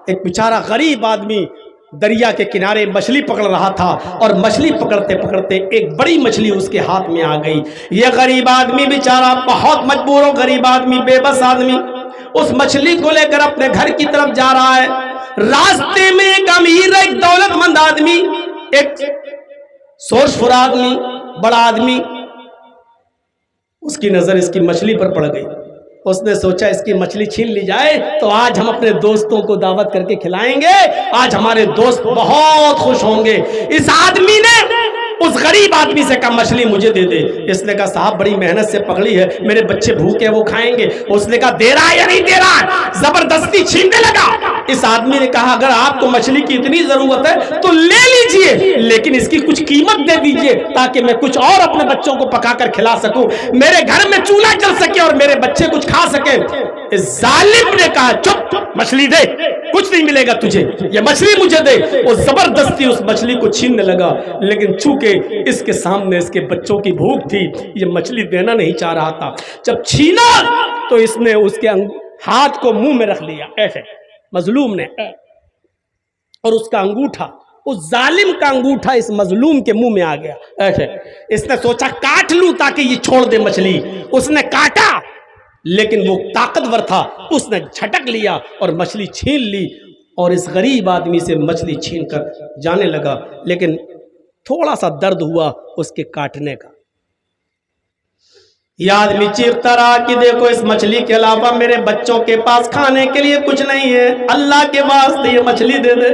ایک بیچارہ غریب آدمی دریا کے کنارے مچھلی پکڑ رہا تھا اور مچھلی پکڑتے پکڑتے ایک بڑی مچھلی اس کے ہاتھ میں آ گئی. یہ غریب آدمی بیچارہ بہت مجبور ہو، غریب آدمی، بے بس آدمی اس مچھلی کو لے کر اپنے گھر کی طرف جا رہا ہے. راستے میں ایک امیر، ایک دولت مند آدمی، ایک سورشفر آدمی، بڑا آدمی، اس کی نظر اس کی مچھلی پر پڑ گئی. اس نے سوچا اس کی مچھلی چھین لی جائے تو آج ہم اپنے دوستوں کو دعوت کر کے کھلائیں گے، آج ہمارے دوست بہت خوش ہوں گے. اس آدمی نے اس غریب آدمی سے کہا مچھلی مجھے دے دے. اس نے کہا صاحب بڑی محنت سے پکڑی ہے، میرے بچے بھوکے وہ کھائیں گے. اس نے کہا دے رہا ہے یا نہیں دے رہا؟ زبردستی چھیننے لگا. اس آدمی نے کہا اگر آپ کو مچھلی کی اتنی ضرورت ہے تو لے لیجئے، لیکن اس کی کچھ قیمت دے دیجئے تاکہ میں کچھ اور اپنے بچوں کو پکا کر کھلا سکوں، میرے گھر میں چولہا جل سکے اور میرے بچے کچھ کھا سکے. اس ظالم نے کہا چپ، مچھلی دے، کچھ نہیں ملے گا تجھے، یہ مچھلی مجھے دے. وہ زبردستی اس مچھلی کو چھیننے لگا، لیکن چونکہ اس کے سامنے اس کے بچوں کی بھوک تھی، یہ مچھلی دینا نہیں چاہ رہا تھا. جب چھینا تو اس نے اس کے ہاتھ کو منہ میں رکھ لیا ایسے مظلوم نے، اور اس کا انگوٹھا، اس ظالم کا انگوٹھا اس مظلوم کے منہ میں آ گیا ایسے. اس نے سوچا کاٹ لوں تاکہ یہ چھوڑ دے مچھلی. اس نے کاٹا لیکن وہ طاقتور تھا، اس نے جھٹک لیا اور مچھلی چھین لی اور اس غریب آدمی سے مچھلی چھین کر جانے لگا. لیکن تھوڑا سا درد ہوا اس کے کاٹنے کا. یہ آدمی چیختا رہا کہ دیکھو اس مچھلی کے علاوہ میرے بچوں کے پاس کھانے کے لیے کچھ نہیں ہے، اللہ کے واسطے یہ مچھلی دے دے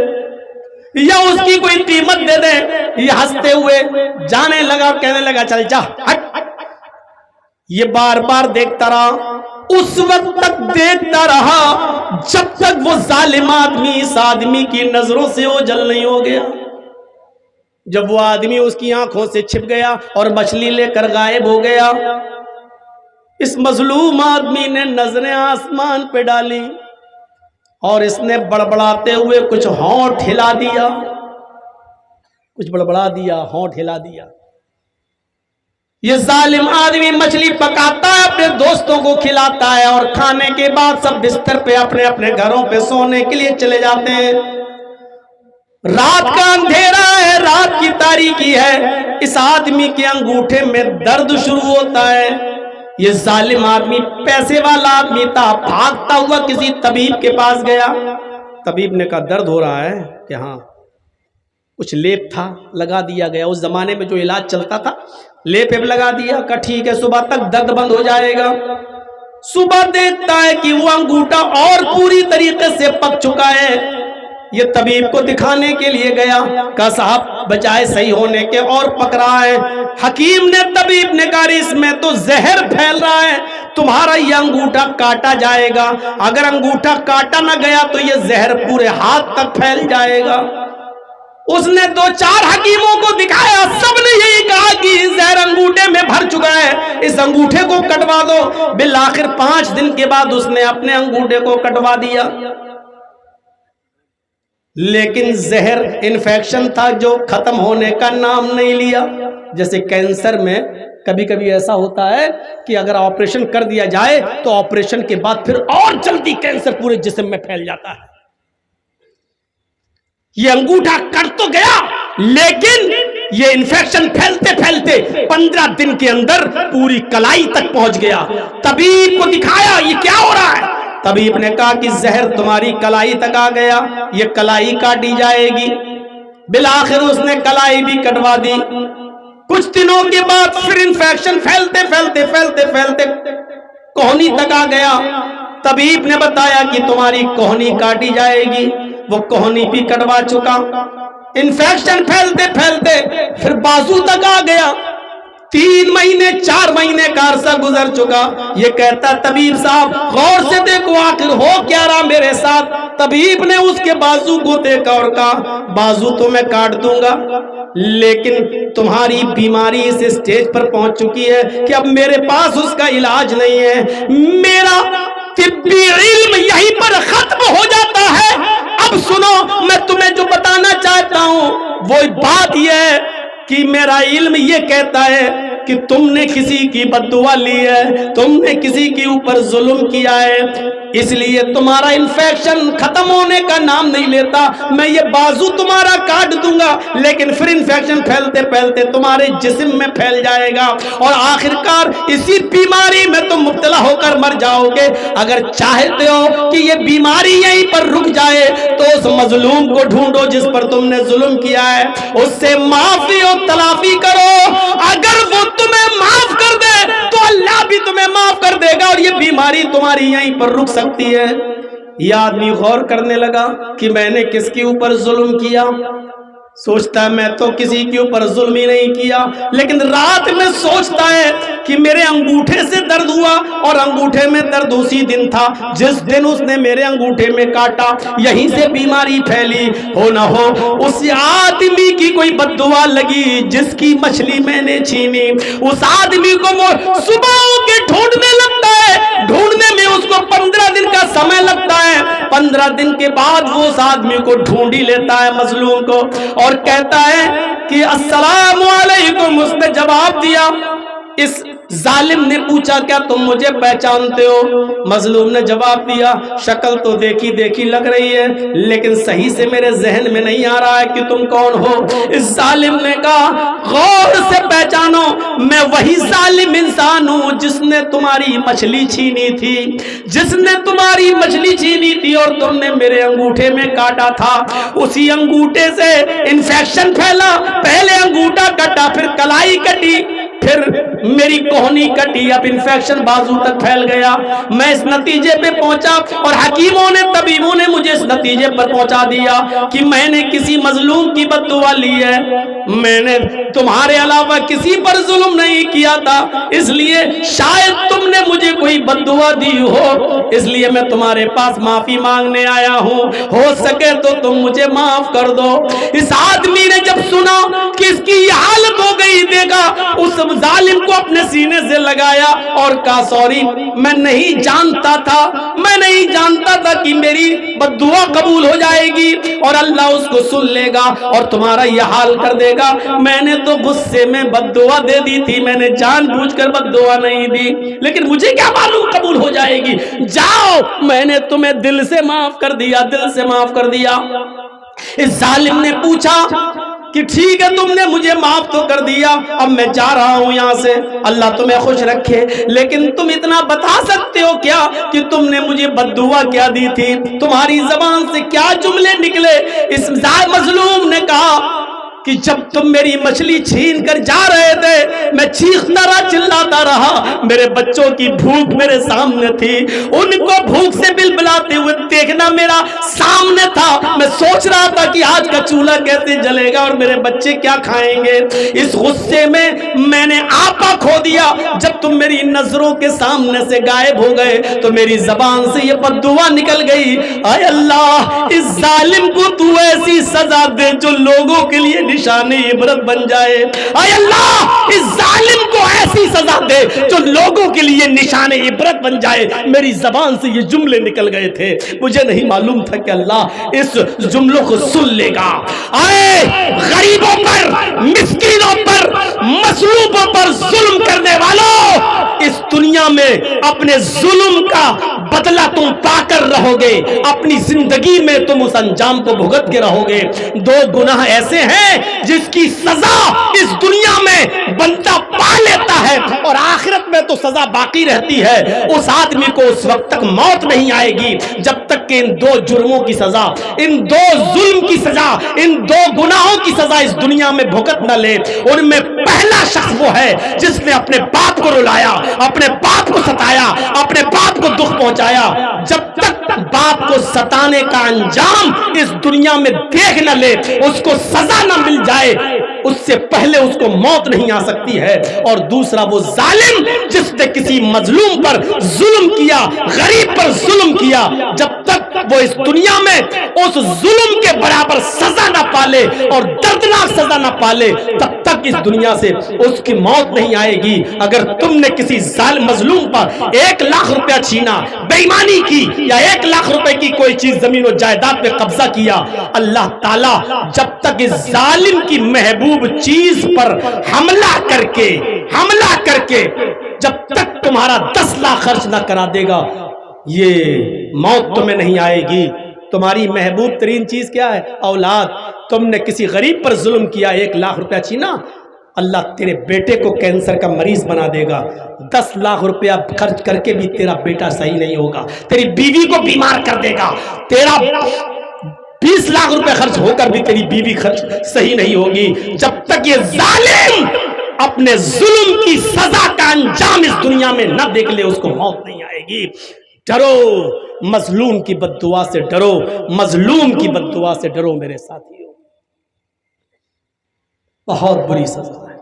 یا اس کی کوئی قیمت دے دے. یہ ہنستے ہوئے جانے لگا، کہنے لگا چل جا ہٹ. یہ بار بار دیکھتا رہا، اس وقت تک دیکھتا رہا جب تک وہ ظالم آدمی اس آدمی کی نظروں سے اوجھل نہیں ہو گیا. جب وہ آدمی اس کی آنکھوں سے چھپ گیا اور مچھلی لے کر غائب ہو گیا، اس مظلوم آدمی نے نظریں آسمان پہ ڈالی اور اس نے بڑبڑاتے ہوئے کچھ ہونٹ ہلا دیا، کچھ بڑبڑا دیا، ہونٹ ہلا دیا. یہ ظالم آدمی مچھلی پکاتا ہے، اپنے دوستوں کو کھلاتا ہے اور کھانے کے بعد سب بستر پہ اپنے اپنے گھروں پہ سونے کے لیے چلے جاتے ہیں. رات کا اندھیرا ہے، رات کی تاریکی ہے. اس آدمی کے انگوٹھے میں درد شروع ہوتا ہے. یہ ظالم آدمی پیسے والا آدمی تھا، بھاگتا ہوا کسی طبیب کے پاس گیا. طبیب نے کہا درد ہو رہا ہے کہ ہاں. کچھ لیپ تھا لگا دیا گیا، اس زمانے میں جو علاج چلتا تھا لیپ لگا دیا، کہا ٹھیک ہے صبح تک درد بند ہو جائے گا. صبح دیکھتا ہے کہ وہ انگوٹھا اور پوری طریقے سے پک چکا ہے. یہ طبیب کو دکھانے کے لیے گیا، کہا صاحب بجائے صحیح ہونے کے اور پک رہا ہے. حکیم نے، طبیب نے کہا اس میں تو زہر پھیل رہا ہے، تمہارا یہ انگوٹھا کاٹا جائے گا. اگر انگوٹھا کاٹا نہ گیا تو یہ زہر پورے ہاتھ تک پھیل جائے گا. اس نے 2-4 حکیموں کو دکھایا، سب نے یہی کہا کہ زہر انگوٹھے میں بھر چکا ہے، اس انگوٹھے کو کٹوا دو. بالآخر 5 دن کے بعد اس نے اپنے انگوٹھے کو کٹوا دیا. لیکن زہر انفیکشن تھا جو ختم ہونے کا نام نہیں لیا. جیسے کینسر میں کبھی کبھی ایسا ہوتا ہے کہ اگر آپریشن کر دیا جائے تو آپریشن کے بعد پھر اور جلدی کینسر پورے جسم میں پھیل جاتا ہے. یہ انگوٹھا کٹ تو گیا لیکن یہ انفیکشن پھیلتے پھیلتے 15 دن کے اندر پوری کلائی تک پہنچ گیا. طبیب کو دکھایا یہ کیا ہو رہا ہے. طبیب نے کہا کہ زہر تمہاری کلائی تک آ گیا، یہ کلائی کاٹی جائے گی. بالآخر اس نے کلائی بھی کٹوا دی. کچھ دنوں کے بعد پھر انفیکشن پھیلتے پھیلتے پھیلتے پھیلتے کوہنی تک آ گیا. طبیب نے بتایا کہ تمہاری کوہنی کاٹی جائے گی. وہ کوہنی بھی کٹوا چکا. انفیکشن پھیلتے پھیلتے پھر بازو تک آ گیا. 3 مہینے 4 مہینے کا عرصہ گزر چکا. یہ کہتا طبیب صاحب غور سے دیکھو آخر ہو کیا رہا میرے ساتھ. طبیب نے اس کے بازو کو دیکھا اور کہا بازو تو میں کاٹ دوں گا لیکن تمہاری بیماری اس اسٹیج پر پہنچ چکی ہے کہ اب میرے پاس اس کا علاج نہیں ہے. میرا طبی علم یہیں پر ختم ہو جاتا ہے. اب سنو میں تمہیں جو بتانا چاہتا ہوں وہ بات یہ ہے کہ میرا علم یہ کہتا ہے کہ تم نے کسی کی بد دعا لی ہے، تم نے کسی کے اوپر ظلم کیا ہے. اس لیے تمہارا انفیکشن ختم ہونے کا نام نہیں لیتا. میں یہ بازو تمہارا کاٹ دوں گا لیکن پھر انفیکشن پھیلتے پھیلتے تمہارے جسم میں پھیل جائے گا اور آخرکار اسی بیماری میں تم مبتلا ہو کر مر جاؤ گے. اگر چاہتے ہو کہ یہ بیماری یہیں پر رک جائے تو اس مظلوم کو ڈھونڈو جس پر تم نے ظلم کیا ہے, اس سے معافی اور تلافی کرو. اگر وہ تمہیں معاف کر دے تو اللہ بھی تمہیں معاف کر دے گا اور یہ بیماری تمہاری یہیں پر رک سکتی ہے. یہ آدمی غور کرنے لگا کہ میں نے کس کے اوپر ظلم کیا. سوچتا ہے میں تو کسی کے اوپر ظلم ہی نہیں کیا, لیکن رات میں سوچتا ہے کہ میرے انگوٹھے سے درد ہوا اور انگوٹھے میں درد اسی دن تھا جس دن اس نے میرے انگوٹھے میں کاٹا, یہیں سے بیماری پھیلی. ہو نہ ہو اس آدمی کی کوئی بد دعا لگی جس کی مچھلی میں نے چھینی. اس آدمی کو وہ صبح کے ڈھونڈنے لگتا ہے, ڈھونڈنے میں اس کو 15 دن کا سمے لگتا ہے. 15 دن کے بعد وہ اس آدمی کو ڈھونڈ ہی لیتا ہے مظلوم کو اور کہتا ہے کہ السلام علیکم. اس نے جواب دیا. اس ظالم نے پوچھا کیا تم مجھے پہچانتے ہو؟ مظلوم نے جواب دیا شکل تو دیکھی دیکھی لگ رہی ہے لیکن صحیح سے میرے ذہن میں نہیں آ رہا ہے کہ تم کون ہو. اس ظالم نے کہا غور سے پہچانو, میں وہی ظالم انسان ہوں جس نے تمہاری مچھلی چھینی تھی, جس نے تمہاری مچھلی چھینی تھی اور تم نے میرے انگوٹھے میں کاٹا تھا. اسی انگوٹھے سے انفیکشن پھیلا, پہلے انگوٹھا کٹا پھر کلائی کٹی پھر میری کوہنی کٹی, اب انفیکشن بازو تک پھیل گیا. میں اس نتیجے پہ پہنچا اور حکیموں نے طبیبوں نے مجھے اس نتیجے پر پہنچا دیا کہ میں نے کسی مظلوم کی بد دعا لی ہے, میں نے تمہارے علاوہ کسی پر ظلم نہیں کیا تھا, اس لیے شاید تم نے مجھے کوئی بد دعا دی ہو, اس لیے میں تمہارے پاس معافی مانگنے آیا ہوں, ہو سکے تو تم مجھے معاف کر دو. اس آدمی نے جب سنا کہ اس کی یہ حالت ہو گئی, دیکھا اس ظالم کو اپنے سینے سے لگایا اور کہا سوری, میں نہیں جانتا تھا, میں نہیں جانتا تھا کہ میری بد دعا قبول ہو جائے گی اور اللہ اس کو سن لے گا اور تمہارا یہ حال کر دے گا. میں نے تو غصے میں بد دعا دے دی تھی, میں نے جان بوجھ کر بد دعا نہیں دی, لیکن مجھے کیا معلوم قبول ہو جائے گی. جاؤ, میں نے تمہیں دل سے معاف کر دیا, دل سے معاف کر دیا. اس ظالم نے پوچھا کہ ٹھیک ہے تم نے مجھے معاف تو کر دیا, اب میں جا رہا ہوں یہاں سے, اللہ تمہیں خوش رکھے, لیکن تم اتنا بتا سکتے ہو کیا کہ تم نے مجھے بد دعا کیا دی تھی, تمہاری زبان سے کیا جملے نکلے؟ اس مظلوم نے کہا کہ جب تم میری مچھلی چھین کر جا رہے تھے میں چیختا رہا, چلاتا رہا, میرے بچوں کی بھوک میرے سامنے تھی, ان کو بھوک سے بلبلاتے ہوئے دیکھنا میرا سامنے تھا, میں سوچ رہا تھا کہ آج کا چولہا کیسے جلے گا اور میرے بچے کیا کھائیں گے. اس غصے میں نے آپا کھو دیا, جب تم میری نظروں کے سامنے سے غائب ہو گئے تو میری زبان سے یہ بد دعا نکل گئی, اے اللہ اس ظالم کو تو ایسی سزا دے جو لوگوں کے لیے نشانی عبرت بن جائے, اے اللہ اس ظالم کو ایسی سزا دے جو لوگوں کے لیے نشان عبرت بن جائے. میری زبان سے یہ جملے نکل گئے تھے, مجھے نہیں معلوم تھا کہ اللہ اس جملوں کو سن لے گا. اے غریبوں پر, مسکینوں پر, مظلوموں پر ظلم کرنے والوں, اس دنیا میں اپنے ظلم کا بدلہ تم پا کر رہو گے, اپنی زندگی میں تم اس انجام کو بھگت کے رہو گے. دو گناہ ایسے ہیں جس کی سزا اس دنیا میں بندہ پا لیتا ہے اور آخرت میں تو سزا باقی رہتی ہے. اس آدمی کو اس وقت تک موت نہیں آئے گی جب تک کہ ان دو جرموں کی سزا, ان دو ظلم کی سزا, ان دو گناہوں کی سزا اس دنیا میں بھگت نہ لے. ان میں پہلا شخص وہ ہے جس نے اپنے باپ کو رلایا, اپنے باپ کو ستایا, اپنے باپ کو دکھ پہنچایا. جب تک باپ کو ستانے کا انجام اس دنیا میں دیکھ نہ لے, اس کو سزا نہ مل جائے, اس سے پہلے اس کو موت نہیں آ سکتی ہے. اور دوسرا وہ ظالم جس نے کسی مظلوم پر ظلم کیا, غریب پر ظلم کیا, جب تک وہ اس دنیا میں اس ظلم کے برابر سزا نہ پالے اور دردناک سزا نہ پالے تب تک اس دنیا سے اس کی موت نہیں آئے گی. اگر تم نے کسی ظالم مظلوم پر 1 لاکھ روپیہ چھینا, بے ایمانی کی, یا 1 لاکھ روپے کی کوئی چیز زمین و جائیداد پہ قبضہ کیا, اللہ تعالیٰ جب تک اس ظالم کی محبوب چیز پر حملہ کر کے جب تک تمہارا 10 لاکھ خرچ نہ کرا دے گا یہ موت تمہیں نہیں آئے گی. تمہاری محبوب ترین چیز کیا ہے؟ اولاد. تم نے کسی غریب پر ظلم کیا، 1 لاکھ روپیہ چھینا، اللہ تیرے بیٹے کو کینسر کا مریض بنا دے گا. 10 لاکھ روپیہ خرچ کر کے بھی تیرا بیٹا صحیح نہیں ہوگا. تیری بیوی کو بیمار کر دے گا. تیرا 20 لاکھ روپے خرچ ہو کر بھی تیری بیوی خرچ صحیح نہیں ہوگی. جب تک یہ ظالم اپنے ظلم کی سزا کا انجام اس دنیا میں نہ دیکھ لے، اس کو موت نہیں آئے گی. ڈرو، مظلوم کی بد دعا سے ڈرو، مظلوم کی بد دعا سے ڈرو میرے ساتھیو. بہت بری سزا ہے.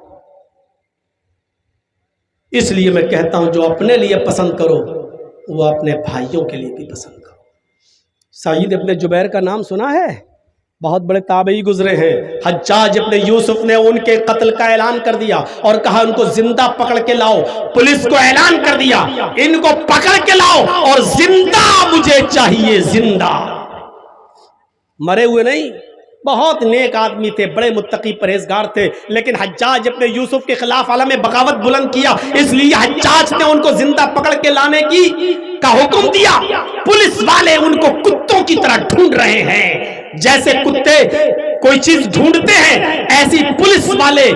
اس لیے میں کہتا ہوں جو اپنے لیے پسند کرو وہ اپنے بھائیوں کے لیے بھی پسند کرو. سعید ابن جبیر کا نام سنا ہے؟ بہت بڑے تابعی گزرے ہیں. حجاج ابن یوسف نے ان کے قتل کا اعلان کر دیا اور کہا ان کو زندہ پکڑ کے لاؤ. پولیس کو اعلان کر دیا ان کو پکڑ کے لاؤ اور زندہ مجھے چاہیے، زندہ. مرے ہوئے نہیں. بہت نیک آدمی تھے، بڑے متقی پرہیزگار تھے، لیکن حجاج اپنے یوسف کے خلاف عالم بغاوت بلند کیا، اس لیے حجاج نے ان کو زندہ پکڑ کے لانے کا حکم دیا. پولیس والے ان کو کتوں کی طرح ڈھونڈ رہے ہیں. جیسے کتے کوئی چیز ڈھونڈتے ہیں، ایسی پولیس والے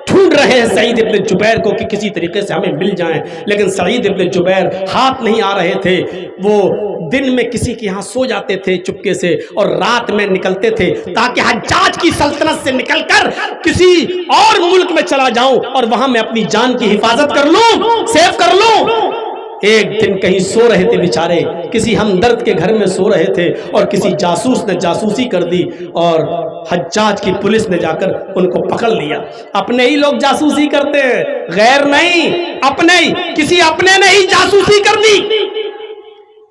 ڈھونڈ رہے ہیں سعید ابن جبیر کو کہ کسی طریقے سے ہمیں مل جائیں. لیکن سعید ابن جبیر ہاتھ نہیں آ رہے تھے. وہ دن میں کسی کے یہاں سو جاتے تھے چپکے سے اور رات میں نکلتے تھے تاکہ حجاج کی سلطنت سے نکل کر کسی اور ملک میں چلا جاؤں اور وہاں میں اپنی جان کی حفاظت کر لوں، سیف کر لوں. ایک دن کہیں سو رہے تھے بیچارے، کسی ہمدرد کے گھر میں سو رہے تھے اور کسی جاسوس نے جاسوسی کر دی اور حجاج کی پولیس نے جا کر ان کو پکڑ لیا. اپنے ہی لوگ جاسوسی کرتے ہیں، غیر نہیں. اپنے ہی، کسی اپنے نے ہی جاسوسی کر دی،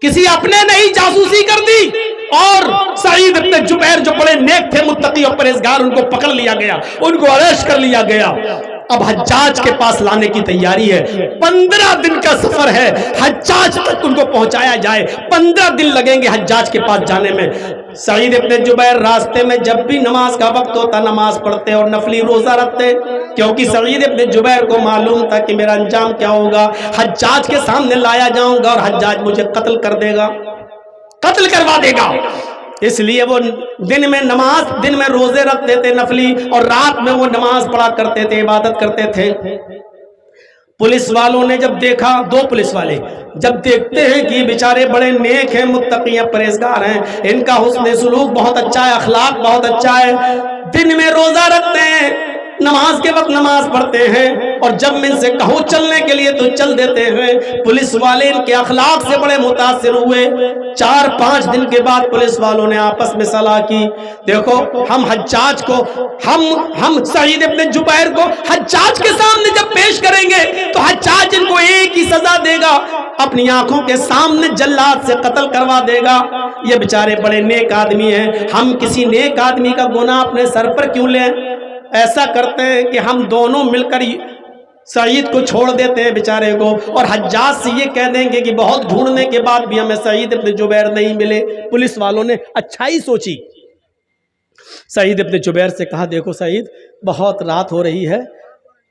کسی اپنے نے ہی جاسوسی کر دی. اور سعید ابن جبیر جو بڑے نیک تھے، متقی اور پرہیزگار، ان کو پکڑ لیا گیا، ان کو اریسٹ کر لیا گیا. اب حجاج کے پاس لانے کی تیاری ہے. 15 دن کا سفر ہے، حجاج تک ان کو پہنچایا جائے. 15 دن لگیں گے حجاج کے پاس جانے میں. سعید ابن جبیر راستے میں جب بھی نماز کا وقت ہوتا نماز پڑھتے اور نفلی روزہ رکھتے، کیونکہ سعید ابن جبیر کو معلوم تھا کہ میرا انجام کیا ہوگا. حجاج کے سامنے لایا جاؤں گا اور حجاج مجھے قتل کر دے گا، قتل کروا دے گا. اس لیے وہ دن میں روزے رکھتے تھے نفلی، اور رات میں وہ نماز پڑھا کرتے تھے، عبادت کرتے تھے. پولیس والوں نے جب دیکھا، 2 پولیس والے جب دیکھتے ہیں کہ بیچارے بڑے نیک ہیں، متقی ہیں، پرہیزگار ہیں، ان کا حسن سلوک بہت اچھا ہے، اخلاق بہت اچھا ہے، دن میں روزہ رکھتے ہیں، نماز کے وقت نماز پڑھتے ہیں، اور جب میں ان سے کہوں چلنے کے لیے تو چل دیتے ہیں. پولیس والے ان کے اخلاق سے بڑے متاثر ہوئے. 4-5 دن کے بعد پولیس والوں نے آپس میں صلاح کی، دیکھو ہم حجاج کو، ہم سعید ابن جبیر کو حجاج کے سامنے جب پیش کریں گے تو حجاج ان کو ایک ہی سزا دے گا، اپنی آنکھوں کے سامنے جلاد سے قتل کروا دے گا. یہ بیچارے بڑے نیک آدمی ہیں، ہم کسی نیک آدمی کا گناہ اپنے سر پر کیوں لیں؟ ایسا کرتے ہیں کہ ہم دونوں مل کر سعید کو چھوڑ دیتے ہیں بیچارے کو، اور حجاج سے یہ کہہ دیں گے کہ بہت ڈھونڈنے کے بعد بھی ہمیں سعید ابن جبیر نہیں ملے. پولیس والوں نے اچھائی سوچی. سعید ابن جبیر سے کہا، دیکھو سعید، بہت رات ہو رہی ہے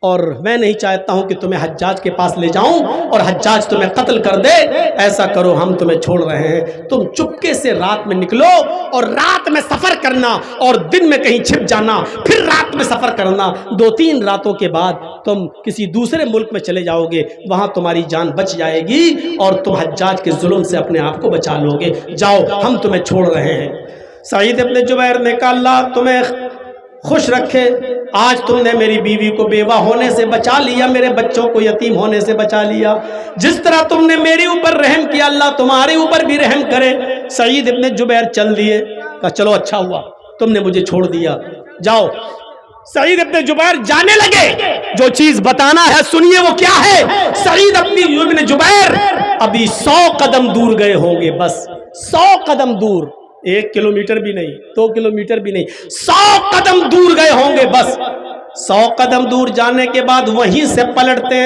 اور میں نہیں چاہتا ہوں کہ تمہیں حجاج کے پاس لے جاؤں اور حجاج تمہیں قتل کر دے. ایسا کرو، ہم تمہیں چھوڑ رہے ہیں، تم چپکے سے رات میں نکلو اور رات میں سفر کرنا اور دن میں کہیں چھپ جانا، پھر رات میں سفر کرنا. 2-3 راتوں کے بعد تم کسی دوسرے ملک میں چلے جاؤ گے، وہاں تمہاری جان بچ جائے گی اور تم حجاج کے ظلم سے اپنے آپ کو بچا لو گے. جاؤ، ہم تمہیں چھوڑ رہے ہیں. سعید ابن جبیر نے کہا، اللہ تمہیں خوش رکھے، آج تم نے میری بیوی کو بیوہ ہونے سے بچا لیا، میرے بچوں کو یتیم ہونے سے بچا لیا. جس طرح تم نے میرے اوپر رحم کیا، اللہ تمہارے اوپر بھی رحم کرے. سعید ابن جبیر چل دیے. کہا چلو اچھا ہوا تم نے مجھے چھوڑ دیا، جاؤ. سعید ابن جبیر جانے لگے. جو چیز بتانا ہے سنیے، وہ کیا ہے. سعید ابن جبیر ابھی 100 قدم دور گئے ہوں گے، بس 100 قدم دور، 1 کلومیٹر بھی نہیں، 2 کلومیٹر بھی نہیں، 100 قدم دور گئے ہوں گے بس. 100 قدم دور جانے کے بعد وہیں سے پلٹتے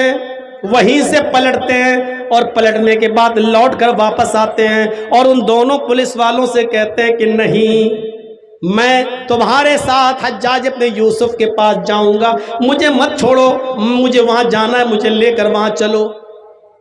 ہیں اور پلٹنے کے بعد لوٹ کر واپس آتے ہیں اور ان دونوں پولیس والوں سے کہتے ہیں کہ نہیں، میں تمہارے ساتھ حجاج ابن یوسف کے پاس جاؤں گا، مجھے مت چھوڑو، مجھے وہاں جانا ہے، مجھے لے کر وہاں چلو.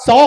100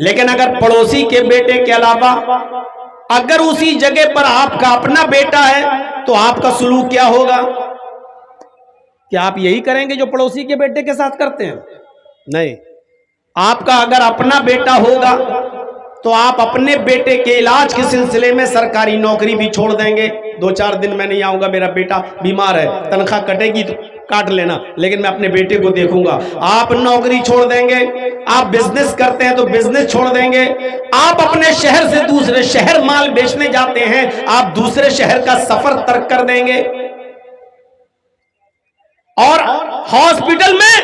لیکن اگر پڑوسی کے بیٹے کے علاوہ اگر اسی جگہ پر آپ کا اپنا بیٹا ہے تو آپ کا سلوک کیا ہوگا؟ کیا آپ یہی کریں گے جو پڑوسی کے بیٹے کے ساتھ کرتے ہیں؟ نہیں. آپ کا اگر اپنا بیٹا ہوگا تو آپ اپنے بیٹے کے علاج کے سلسلے میں سرکاری نوکری بھی چھوڑ دیں گے. 2-4 دن میں نہیں آؤں گا، میرا بیٹا بیمار ہے، تنخواہ کٹے گی تو کاٹ لینا، لیکن میں اپنے بیٹے کو دیکھوں گا. آپ نوکری چھوڑ دیں گے، آپ بزنس کرتے ہیں تو بزنس چھوڑ دیں گے، آپ اپنے شہر سے دوسرے شہر مال بیچنے جاتے ہیں، آپ دوسرے شہر کا سفر ترک کر دیں گے. اور ہاسپٹل میں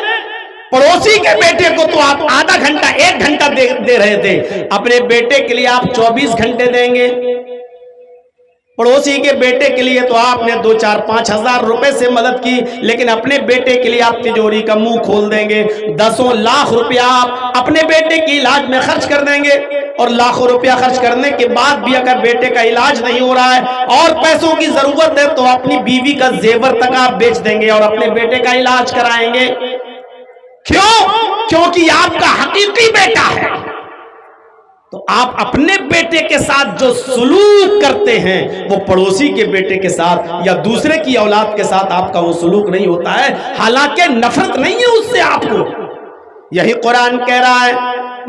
پڑوسی کے بیٹے کو تو آپ آدھا گھنٹہ 1 گھنٹہ دے رہے تھے، اپنے بیٹے کے لیے آپ 24 گھنٹے دیں گے. پڑوسی کے بیٹے کے لیے تو آپ نے 2-4-5 ہزار روپے سے مدد کی، لیکن اپنے بیٹے کے لیے آپ تجوری کا منہ کھول دیں گے. 10 لاکھ روپیہ آپ اپنے بیٹے کی علاج میں خرچ کر دیں گے، اور لاکھوں روپیہ خرچ کرنے کے بعد بھی اگر بیٹے کا علاج نہیں ہو رہا ہے اور پیسوں کی ضرورت ہے تو اپنی بیوی کا زیور تک آپ بیچ دیں گے اور اپنے بیٹے کا علاج کرائیں گے. کیوں؟ کیونکہ آپ کا حقیقی بیٹا ہے. تو آپ اپنے بیٹے کے ساتھ جو سلوک کرتے ہیں وہ پڑوسی کے بیٹے کے ساتھ یا دوسرے کی اولاد کے ساتھ آپ کا وہ سلوک نہیں ہوتا ہے، حالانکہ نفرت نہیں ہے اس سے آپ کو. یہی قرآن کہہ رہا ہے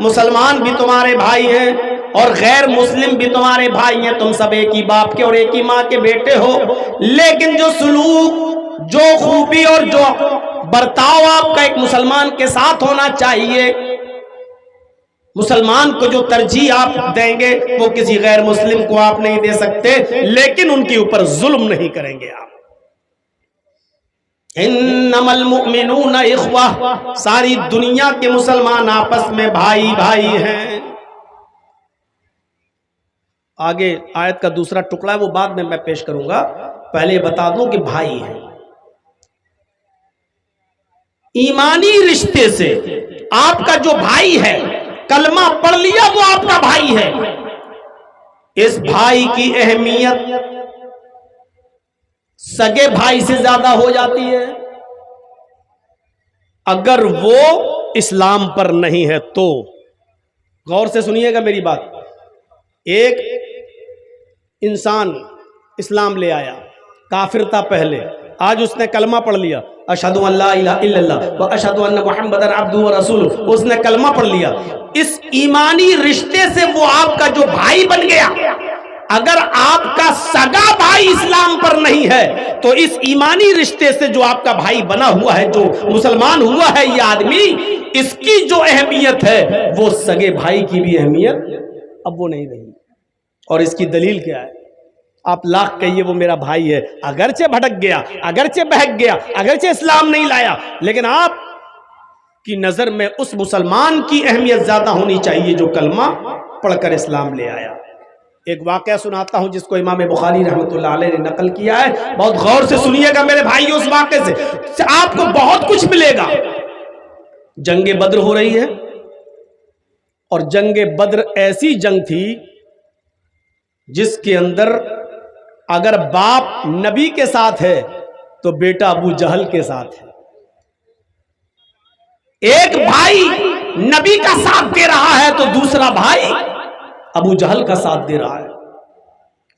مسلمان بھی تمہارے بھائی ہیں اور غیر مسلم بھی تمہارے بھائی ہیں، تم سب ایک ہی باپ کے اور ایک ہی ماں کے بیٹے ہو، لیکن جو سلوک، جو خوبی اور جو برتاؤ آپ کا ایک مسلمان کے ساتھ ہونا چاہیے، مسلمان کو جو ترجیح آپ دیں گے وہ کسی غیر مسلم کو آپ نہیں دے سکتے، لیکن ان کے اوپر ظلم نہیں کریں گے آپ. انما المؤمنون اخوہ، ساری دنیا کے مسلمان آپس میں بھائی بھائی ہیں. آگے آیت کا دوسرا ٹکڑا ہے وہ بعد میں پیش کروں گا، پہلے بتا دوں کہ بھائی ہیں. ایمانی رشتے سے آپ کا جو بھائی ہے، کلمہ پڑھ لیا وہ آپ کا بھائی ہے. اس بھائی کی اہمیت سگے بھائی سے زیادہ ہو جاتی ہے اگر وہ اسلام پر نہیں ہے تو. غور سے سنیے گا میری بات. ایک انسان اسلام لے آیا، کافر تھا پہلے، آج اس نے کلمہ پڑھ لیا، اشہد ان لا الہ الا اللہ و اشہد ان محمد عبدہ و رسولہ، اس نے کلمہ پڑھ لیا. اس ایمانی رشتے سے وہ آپ کا جو بھائی بن گیا. اگر آپ کا سگا بھائی اسلام پر نہیں ہے تو اس ایمانی رشتے سے جو آپ کا بھائی بنا ہوا ہے، جو مسلمان ہوا ہے یہ آدمی، اس کی جو اہمیت ہے وہ سگے بھائی کی بھی اہمیت اب وہ نہیں رہی. اور اس کی دلیل کیا ہے؟ آپ لاکھ کہیے وہ میرا بھائی ہے، اگرچہ بھٹک گیا، اگرچہ بہک گیا، اگرچہ اسلام نہیں لایا، لیکن آپ کی نظر میں اس مسلمان کی اہمیت زیادہ ہونی چاہیے جو کلمہ پڑھ کر اسلام لے آیا. ایک واقعہ سناتا ہوں جس کو امام بخاری رحمۃ اللہ علیہ نے نقل کیا ہے، بہت غور سے سنیے گا میرے بھائی. اس واقعے سے آپ کو بہت کچھ ملے گا. جنگ بدر ہو رہی ہے اور جنگ بدر ایسی جنگ تھی جس کے اندر اگر باپ نبی کے ساتھ ہے تو بیٹا ابو جہل کے ساتھ ہے. ایک بھائی نبی کا ساتھ دے رہا ہے تو دوسرا بھائی ابو جہل کا ساتھ دے رہا ہے.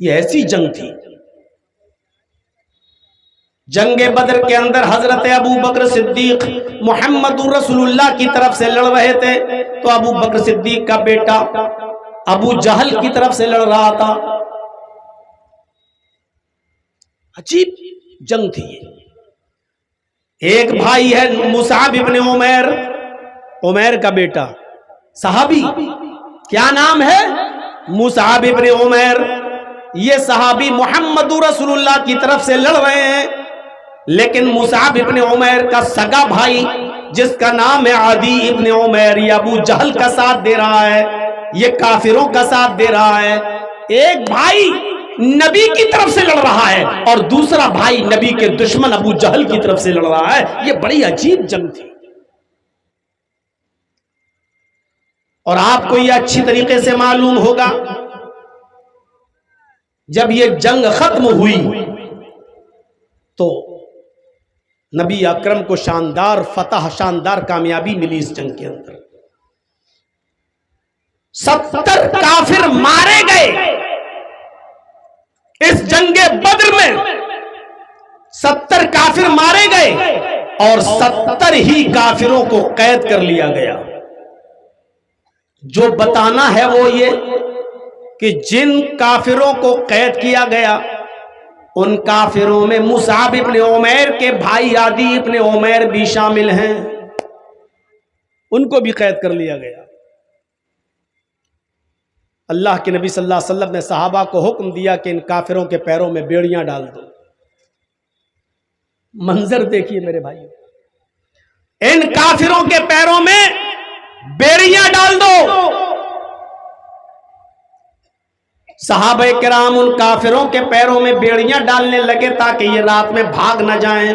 یہ ایسی جنگ تھی. جنگ بدر کے اندر حضرت ابو بکر صدیق محمد رسول اللہ کی طرف سے لڑ رہے تھے تو ابو بکر صدیق کا بیٹا ابو جہل کی طرف سے لڑ رہا تھا. عجیب جنگ تھی. ایک بھائی ہے مصعب ابن عمیر، عمیر کا بیٹا، صحابی، کیا نام ہے؟ مصعب ابن عمیر. یہ صحابی محمد رسول اللہ کی طرف سے لڑ رہے ہیں، لیکن مصعب ابن عمیر کا سگا بھائی جس کا نام ہے عدی ابن عمیر، یہ ابو جہل کا ساتھ دے رہا ہے، یہ کافروں کا ساتھ دے رہا ہے. ایک بھائی نبی کی طرف سے لڑ رہا ہے اور دوسرا بھائی نبی کے دشمن ابو جہل کی طرف سے لڑ رہا ہے. یہ بڑی عجیب جنگ تھی. اور آپ کو یہ اچھی طریقے سے معلوم ہوگا جب یہ جنگ ختم ہوئی تو نبی اکرم کو شاندار فتح، شاندار کامیابی ملی اس جنگ کے اندر. 70 کافر مارے گئے اس جنگ بدر میں، 70 کافر مارے گئے اور 70 ہی کافروں کو قید کر لیا گیا۔ جو بتانا ہے وہ یہ کہ جن کافروں کو قید کیا گیا ان کافروں میں مصعب ابن عمیر کے بھائی عدی ابن عمیر بھی شامل ہیں، ان کو بھی قید کر لیا گیا۔ اللہ کے نبی صلی اللہ علیہ وسلم نے صحابہ کو حکم دیا کہ ان کافروں کے پیروں میں بیڑیاں ڈال دو۔ منظر دیکھیے میرے بھائی، ان کافروں کے پیروں میں بیڑیاں ڈال دو۔ صحابہ کرام ان کافروں کے پیروں میں بیڑیاں ڈالنے لگے تاکہ یہ رات میں بھاگ نہ جائیں۔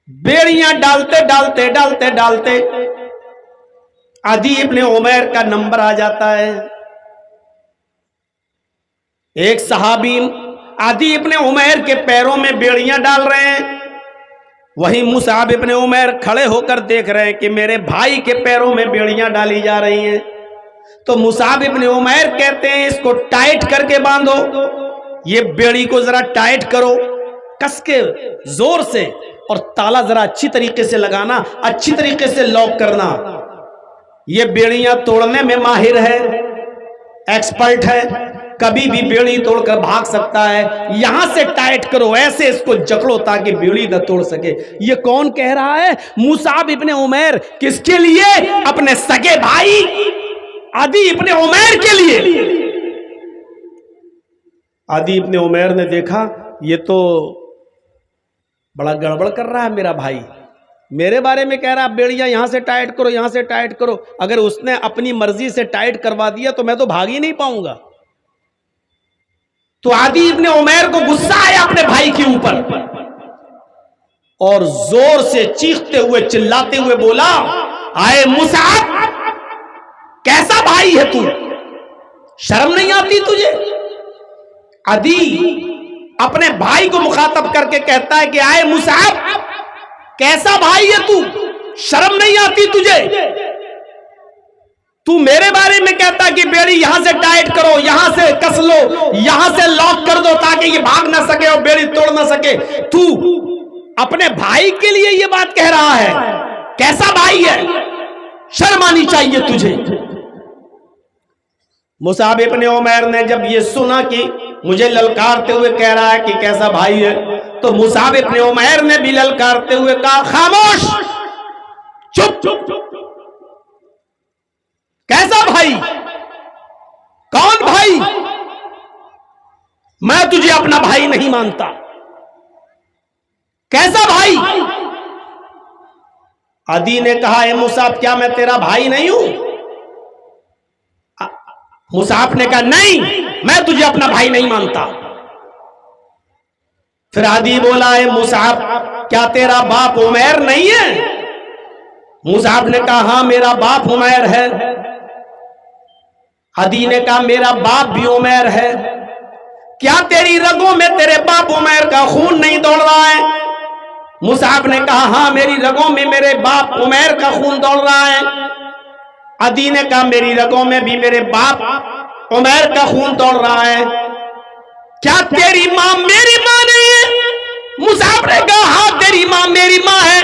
بیڑیاں ڈالتے ڈالتے ڈالتے ڈالتے عدی ابن عمیر کا نمبر آ جاتا ہے۔ ایک صحابی عدی ابن عمیر کے پیروں میں بیڑیاں ڈال رہے ہیں، وہیں مصعب ابن عمیر کھڑے ہو کر دیکھ رہے ہیں کہ میرے بھائی کے پیروں میں بیڑیاں ڈالی جا رہی ہیں۔ تو مصعب ابن عمیر کہتے ہیں اس کو ٹائٹ کر کے باندھو، یہ بیڑی کو ذرا ٹائٹ کرو، کس کے زور سے، اور تالا ذرا اچھی طریقے سے لگانا، اچھی طریقے سے لاک کرنا۔ یہ بیڑیاں توڑنے میں ماہر ہے، ایکسپرٹ ہے، کبھی بھی بیڑی توڑ کر بھاگ سکتا ہے۔ یہاں سے ٹائٹ کرو، ایسے اس کو جکڑو تاکہ بیڑی نہ توڑ سکے۔ یہ کون کہہ رہا ہے؟ مصعب ابن عمیر۔ کس کے لیے؟ اپنے سگے بھائی عدی ابن عمیر کے لیے۔ عدی ابن عمیر نے دیکھا یہ تو بڑا گڑبڑ کر رہا ہے میرا بھائی، میرے بارے میں کہہ رہا بیڑیاں یہاں سے ٹائٹ کرو، یہاں سے ٹائٹ کرو۔ اگر اس نے اپنی مرضی سے ٹائٹ کروا دیا تو میں تو بھاگ ہی نہیں پاؤں گا۔ تو عدی ابن عمیر کو غصہ آیا اپنے بھائی کے اوپر اور زور سے چیختے ہوئے چلاتے ہوئے بولا، آئے مصعب، کیسا بھائی ہے تو؟ شرم نہیں آتی تجھے؟ عدی اپنے بھائی کو مخاطب کر کے کہتا ہے کہ آئے مصعب، کیسا بھائی ہے تو؟ شرم نہیں آتی تجھے؟ تو میرے بارے میں کہتا کہ بیڑی یہاں سے ٹائٹ کرو، یہاں سے کس لو، یہاں سے لاک کر دو تاکہ یہ بھاگ نہ سکے اور بیڑی توڑ نہ سکے۔ تو اپنے بھائی کے لیے یہ بات کہہ رہا ہے؟ کیسا بھائی ہے؟ شرم آنی چاہیے تجھے۔ مصعب ابن عمیر نے جب یہ سنا کہ مجھے للکارتے ہوئے کہہ رہا ہے کہ کیسا بھائی ہے، تو مصعب ابن عمیر نے بھی للکارتے ہوئے کہا، خاموش، چپ، کیسا بھائی؟ کون بھائی؟ میں تجھے اپنا بھائی نہیں مانتا۔ کیسا بھائی؟ عدی نے کہا، اے مصعب، کیا میں تیرا بھائی نہیں ہوں؟ مصعب نے کہا، نہیں، میں تجھے اپنا بھائی نہیں مانتا۔ پھر عدی بولا، اے مصعب، کیا تیرا باپ عمیر نہیں ہے؟ مصعب نے کہا، ہاں میرا باپ عمیر ہے۔ عدی نے کہا، میرا باپ بھی عمیر ہے۔ کیا تیری رگوں میں تیرے باپ عمیر کا خون نہیں دوڑ رہا ہے؟ مصعب نے کہا، ہاں میری رگوں میں میرے باپ عمیر کا خون دوڑ رہا ہے۔ عدی نے کہا، میری رگوں میں بھی میرے باپ عمیر کا خون دوڑ رہا ہے۔ کیا تیری ماں میری ماں نہیں ہے؟ مصعب نے کہا، ہاں تیری ماں میری ماں ہے۔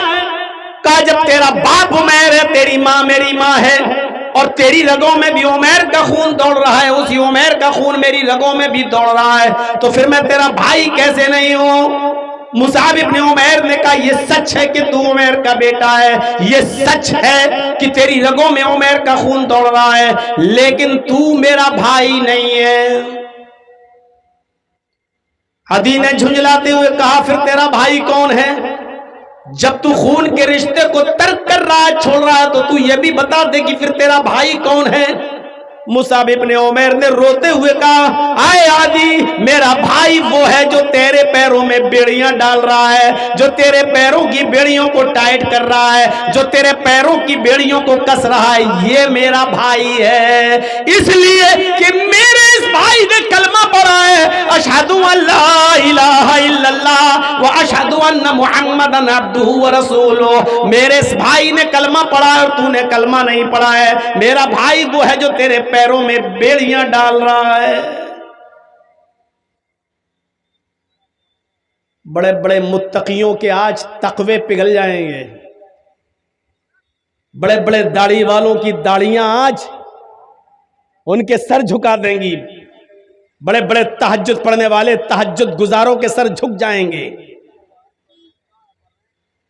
کہا، جب تیرا باپ عمیر ہے، تیری ماں میری ماں ہے، اور تیری رگوں میں بھی عمیر کا خون دوڑ رہا ہے، اسی عمیر کا خون میری رگوں میں بھی دوڑ رہا ہے، تو پھر میں تیرا بھائی کیسے نہیں ہوں؟ مصعب ابن عمیر نے کہا، یہ سچ ہے کہ تو عمیر کا بیٹا ہے، یہ سچ ہے کہ تیری رگوں میں عمیر کا خون دوڑ رہا ہے، لیکن تو میرا بھائی نہیں ہے۔ عدی نے جھنجلاتے ہوئے کہا، پھر تیرا بھائی کون ہے؟ جب تو خون کے رشتے کو ترک کر رہا ہے، چھوڑ رہا ہے، تو یہ بھی بتا دے کہ پھر تیرا بھائی کون ہے؟ مصعب ابن عمیر نے روتے ہوئے کہا، آئے عدی، میرا بھائی وہ ہے جو تیرے پیروں میں بیڑیاں ڈال رہا ہے، جو تیرے پیروں کی بیڑیوں کو ٹائٹ کر رہا ہے، جو تیرے پیروں کی بیڑیوں کو کس رہا ہے، یہ میرا بھائی ہے۔ اس لیے کہ میرے اس بھائی نے کلمہ پڑھا ہے اشہدو ان لا الہ الا اللہ و اشہدو ان محمدن عبدہ و رسولہ. میرے اس بھائی نے کلمہ پڑھا ہے اور تو نے کلمہ نہیں پڑھا ہے. میرا بھائی وہ ہے جو تیرے پیروں میں بیڑیاں ڈال رہا ہے. بڑے بڑے متقیوں کے آج تقوے پگھل جائیں گے. بڑے بڑے داڑھی والوں کی داڑیاں آج ان کے سر جھکا دیں گی. بڑے بڑے تہجد پڑھنے والے تہجد گزاروں کے سر جھک جائیں گے.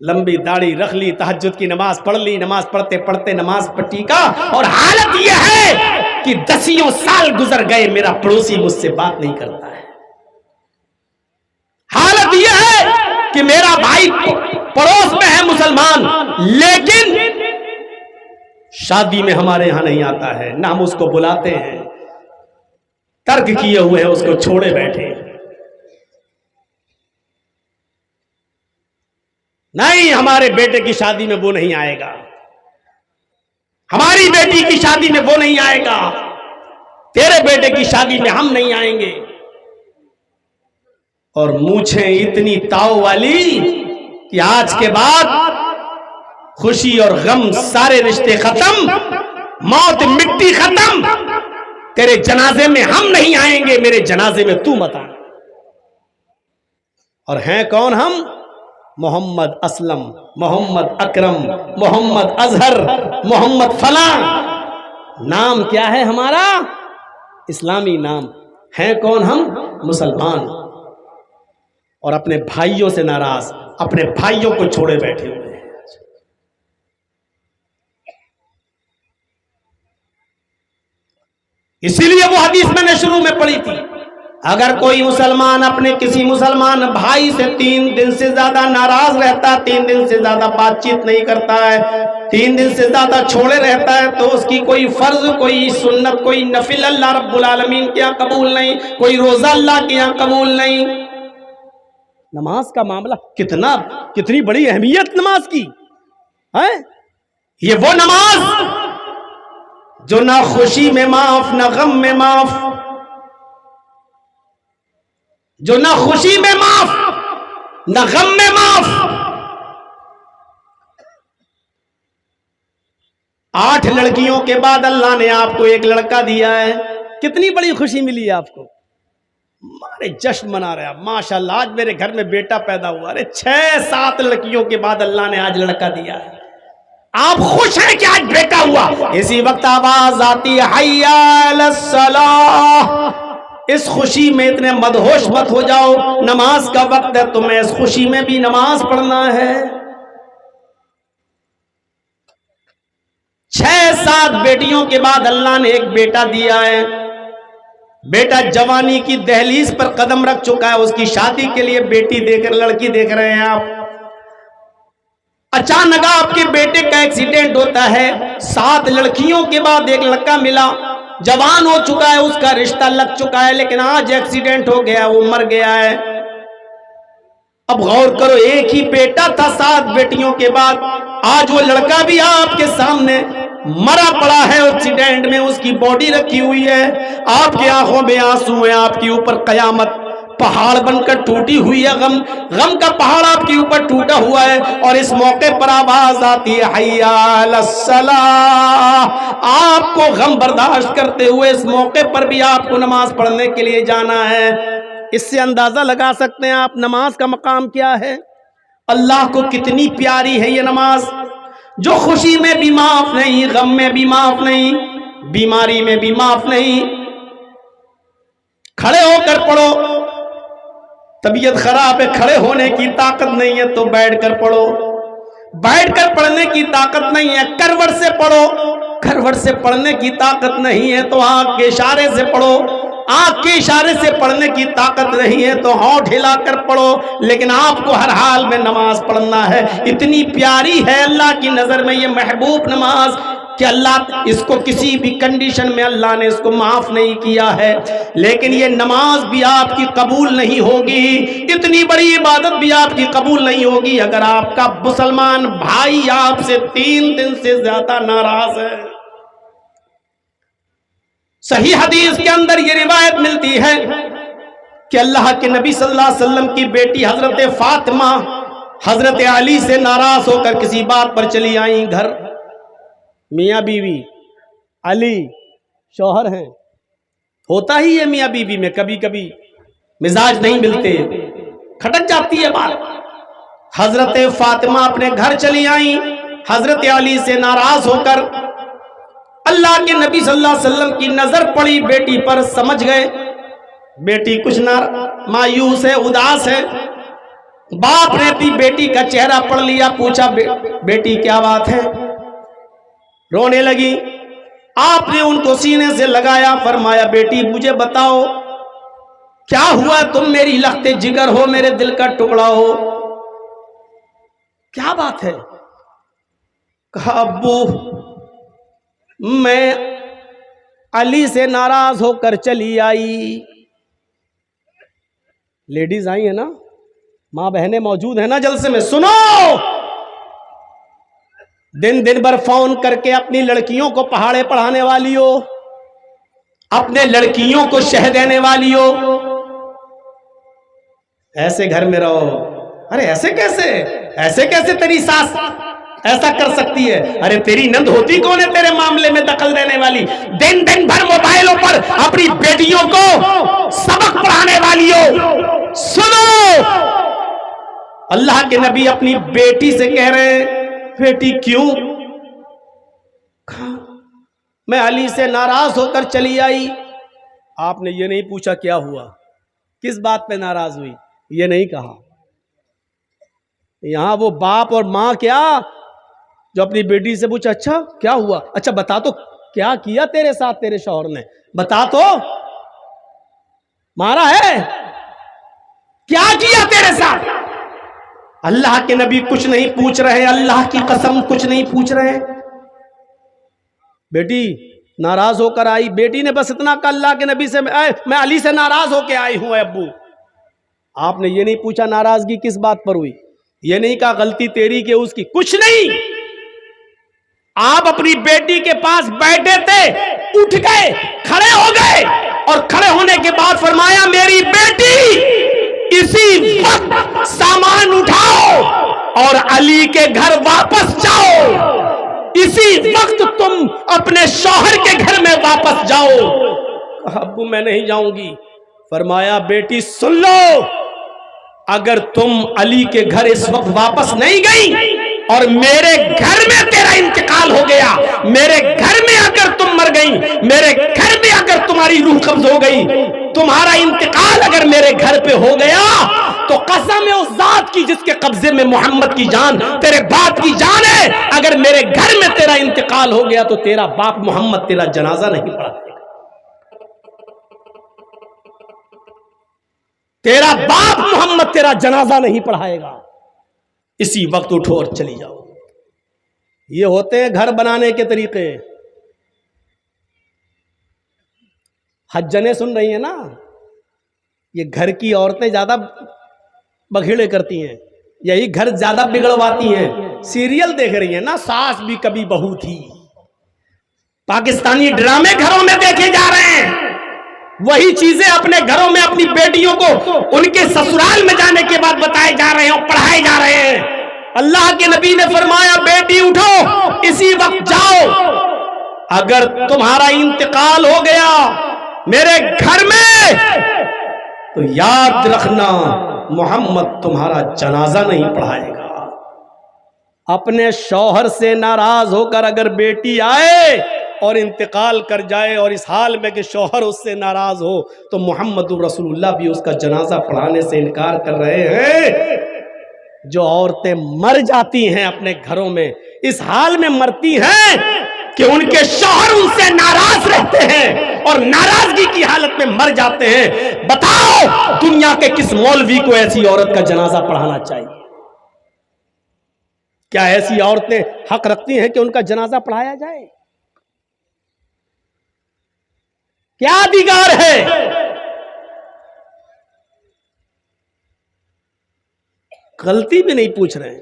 لمبی داڑھی رکھ لی, تہجد کی نماز پڑھ لی, نماز پڑھتے پڑھتے نماز پٹی کا, اور حالت یہ ہے کہ 10 سال گزر گئے میرا پڑوسی مجھ سے بات نہیں کرتا ہے. حالت یہ ہے کہ میرا بھائی پڑوس میں ہے مسلمان, لیکن شادی میں ہمارے ہاں نہیں آتا ہے, نہ ہم اس کو بلاتے ہیں, ترک کیے ہوئے ہیں, اس کو چھوڑے بیٹھے. نہیں, ہمارے بیٹے کی شادی میں وہ نہیں آئے گا, ہماری بیٹی کی شادی میں وہ نہیں آئے گا, تیرے بیٹے کی شادی میں ہم نہیں آئیں گے. اور مونچھیں اتنی تاؤ والی کہ آج کے بعد خوشی اور غم سارے رشتے ختم, موت مٹی ختم, تیرے جنازے میں ہم نہیں آئیں گے, میرے جنازے میں تو مت آ. اور ہیں کون ہم؟ محمد اسلم, محمد اکرم, محمد اظہر, محمد فلاں. نام کیا ہے ہمارا؟ اسلامی نام. ہیں کون ہم؟ مسلمان. اور اپنے بھائیوں سے ناراض, اپنے بھائیوں کو چھوڑے بیٹھے ہوئے ہیں. اسی لیے وہ حدیث میں نے شروع میں پڑھی تھی, اگر کوئی مسلمان اپنے کسی مسلمان بھائی سے 3 دن سے زیادہ ناراض رہتا, 3 دن سے زیادہ بات چیت نہیں کرتا ہے, 3 دن سے زیادہ چھوڑے رہتا ہے, تو اس کی کوئی فرض, کوئی سنت, کوئی نفل اللہ رب العالمین کے یہاں قبول نہیں, کوئی روزہ اللہ کے یہاں قبول نہیں. نماز کا معاملہ کتنی بڑی اہمیت نماز کی ہے. یہ وہ نماز جو نہ خوشی میں معاف, نہ غم میں معاف, جو نہ خوشی میں معاف, نہ غم میں معاف. 8 لڑکیوں کے بعد اللہ نے آپ کو ایک لڑکا دیا ہے. کتنی بڑی خوشی ملی آپ کو, مارے جشن منا رہے ہیں. ماشاءاللہ آج میرے گھر میں بیٹا پیدا ہوا. ارے 6-7 لڑکیوں کے بعد اللہ نے آج لڑکا دیا ہے. آپ خوش ہیں کہ آج بیٹا ہوا. اسی وقت آواز آتی ہے حی علی الصلاۃ. اس خوشی میں اتنے مدہوش مت ہو جاؤ, نماز کا وقت ہے, تمہیں اس خوشی میں بھی نماز پڑھنا ہے. 6-7 بیٹیوں کے بعد اللہ نے ایک بیٹا دیا ہے. بیٹا جوانی کی دہلیز پر قدم رکھ چکا ہے, اس کی شادی کے لیے بیٹی دیکھ, لڑکی دیکھ رہے ہیں آپ. اچانک آپ کے بیٹے کا ایکسیڈنٹ ہوتا ہے. 7 لڑکیوں کے بعد ایک لڑکا ملا, جوان ہو چکا ہے, اس کا رشتہ لگ چکا ہے, لیکن آج ایکسیڈنٹ ہو گیا, وہ مر گیا ہے. اب غور کرو, ایک ہی بیٹا تھا 7 بیٹیوں کے بعد, آج وہ لڑکا بھی آپ کے سامنے مرا پڑا ہے ایکسیڈنٹ میں, اس کی باڈی رکھی ہوئی ہے, آپ کی آنکھوں میں آنسو ہیں, آپ کے اوپر قیامت پہاڑ بن کر ٹوٹی ہوئی ہے, غم کا پہاڑ آپ کے اوپر ٹوٹا ہوا ہے. اور اس موقع پر آواز آتی ہے حی علی الصلاۃ. آپ کو غم برداشت کرتے ہوئے اس موقع پر بھی آپ کو نماز پڑھنے کے لیے جانا ہے. اس سے اندازہ لگا سکتے ہیں آپ نماز کا مقام کیا ہے. اللہ کو کتنی پیاری ہے یہ نماز, جو خوشی میں بھی معاف نہیں, غم میں بھی معاف نہیں, بیماری میں بھی معاف نہیں. کھڑے ہو کر پڑھو, طبیعت خراب ہے, کھڑے ہونے کی طاقت نہیں ہے تو بیٹھ کر پڑھو, بیٹھ کر پڑھنے کی طاقت نہیں ہے کروٹ سے پڑھو, کروٹ سے پڑھنے کی طاقت نہیں ہے تو آنکھ کے اشارے سے پڑھو, آنکھ کے اشارے سے پڑھنے کی طاقت نہیں ہے تو ہونٹ ہلا کر پڑھو, لیکن آپ کو ہر حال میں نماز پڑھنا ہے. اتنی پیاری ہے اللہ کی نظر میں یہ محبوب نماز کہ اللہ اس کو کسی بھی کنڈیشن میں اللہ نے اس کو معاف نہیں کیا ہے. لیکن یہ نماز بھی آپ کی قبول نہیں ہوگی, اتنی بڑی عبادت بھی آپ کی قبول نہیں ہوگی اگر آپ کا مسلمان بھائی آپ سے 3 دن سے زیادہ ناراض ہے. صحیح حدیث کے اندر یہ روایت ملتی ہے کہ اللہ کے نبی صلی اللہ علیہ وسلم کی بیٹی حضرت فاطمہ حضرت علی سے ناراض ہو کر کسی بات پر چلی آئیں گھر. میاں بیوی، علی شوہر ہیں، ہوتا ہی ہے میاں بیوی میں کبھی کبھی مزاج نہیں ملتے، کھٹک جاتی ہے بات. حضرت فاطمہ اپنے گھر چلی آئیں حضرت علی سے ناراض ہو کر. اللہ کے نبی صلی اللہ علیہ وسلم کی نظر پڑی بیٹی پر، سمجھ گئے بیٹی کچھ مایوس ہے، اداس ہے. باپ نے اپنی بیٹی کا چہرہ پڑھ لیا، پوچھا بیٹی کیا بات ہے؟ رونے لگی. آپ نے ان کو سینے سے لگایا، فرمایا بیٹی مجھے بتاؤ کیا ہوا؟ تم میری لخت جگر ہو، میرے دل کا ٹکڑا ہو، کیا بات ہے؟ کہا ابو میں علی سے ناراض ہو کر چلی آئی. لیڈیز آئی ہیں نا، ماں بہنیں موجود ہیں نا جلسے میں، سنو. دن بھر فون کر کے اپنی لڑکیوں کو پہاڑے پڑھانے والی ہو، اپنے لڑکیوں کو شہ دینے والی ہو، ایسے گھر میں رہو. ارے ایسے کیسے تیری ساس ایسا کر سکتی ہے؟ ارے تیری نند ہوتی کون ہے تیرے معاملے میں دخل دینے والی؟ دن بھر موبائلوں پر اپنی بیٹیوں کو سبق پڑھانے والی ہو. سنو، اللہ کے نبی اپنی بیٹی سے کہہ رہے ہیں بیٹی کیوں؟ میں علی سے ناراض ہو کر چلی آئی. آپ نے یہ نہیں پوچھا کیا ہوا، کس بات پہ ناراض ہوئی، یہ نہیں کہا. یہاں وہ باپ اور ماں کیا جو اپنی بیٹی سے پوچھا اچھا کیا ہوا، اچھا بتا تو کیا کیا تیرے ساتھ تیرے شوہر نے، بتا تو، مارا ہے، کیا کیا تیرے ساتھ؟ اللہ کے نبی کچھ نہیں پوچھ رہے، اللہ کی قسم کچھ نہیں پوچھ رہے. بیٹی ناراض ہو کر آئی. بیٹی نے بس اتنا کہا اللہ کے نبی سے میں علی سے ناراض ہو کے آئی ہوں ابو. آپ نے یہ نہیں پوچھا ناراضگی کس بات پر ہوئی، یہ نہیں کہا غلطی تیری کہ اس کی، کچھ نہیں. آپ اپنی بیٹی کے پاس بیٹھے تھے، اٹھ گئے، کھڑے ہو گئے، اور کھڑے ہونے کے بعد فرمایا میری بیٹی اسی وقت سامان اٹھاؤ اور علی کے گھر واپس جاؤ، اسی وقت تم اپنے شوہر کے گھر میں واپس جاؤ. ابو میں نہیں جاؤں گی. فرمایا بیٹی سن لو، اگر تم علی کے گھر اس وقت واپس نہیں گئی اور میرے گھر میں تیرا انتقال ہو گیا، میرے گھر میں اگر تم مر گئی، میرے گھر میں اگر تمہاری روح قبض ہو گئی، تمہارا انتقال اگر میرے گھر پہ ہو گیا تو قسم ہے اس ذات کی جس کے قبضے میں محمد کی جان، تیرے باپ کی جان ہے، اگر میرے گھر میں تیرا انتقال ہو گیا تو تیرا باپ محمد تیرا جنازہ نہیں پڑھائے گا، تیرا باپ محمد تیرا جنازہ نہیں پڑھائے گا. اسی وقت اٹھو اور چلی جاؤ. یہ ہوتے ہیں گھر بنانے کے طریقے. حجنے سن رہی ہیں نا، یہ گھر کی عورتیں زیادہ بگھیڑے کرتی ہیں، یہی گھر زیادہ بگڑواتی ہیں. سیریل دیکھ رہی ہیں نا، ساس بھی کبھی بہو تھی، پاکستانی ڈرامے گھروں میں دیکھے جا رہے ہیں، وہی چیزیں اپنے گھروں میں اپنی بیٹیوں کو ان کے سسرال میں جانے کے بعد بتائے جا رہے ہیں اور پڑھائے جا رہے ہیں. اللہ کے نبی نے فرمایا بیٹی اٹھو، اسی وقت جاؤ، اگر تمہارا انتقال ہو گیا میرے گھر میں تو یاد رکھنا محمد تمہارا جنازہ نہیں پڑھائے گا. اپنے شوہر سے ناراض ہو کر اگر بیٹی آئے اور انتقال کر جائے اور اس حال میں کہ شوہر اس سے ناراض ہو تو محمد رسول اللہ بھی اس کا جنازہ پڑھانے سے انکار کر رہے ہیں. جو عورتیں مر جاتی ہیں اپنے گھروں میں، اس حال میں مرتی ہیں کہ ان کے شوہر ان سے ناراض رہتے ہیں اور ناراضگی کی حالت میں مر جاتے ہیں، بتاؤ دنیا کے کس مولوی کو ایسی عورت کا جنازہ پڑھانا چاہیے؟ کیا ایسی عورتیں حق رکھتی ہیں کہ ان کا جنازہ پڑھایا جائے؟ کیا ادھیکار ہے؟ غلطی بھی نہیں پوچھ رہے ہیں.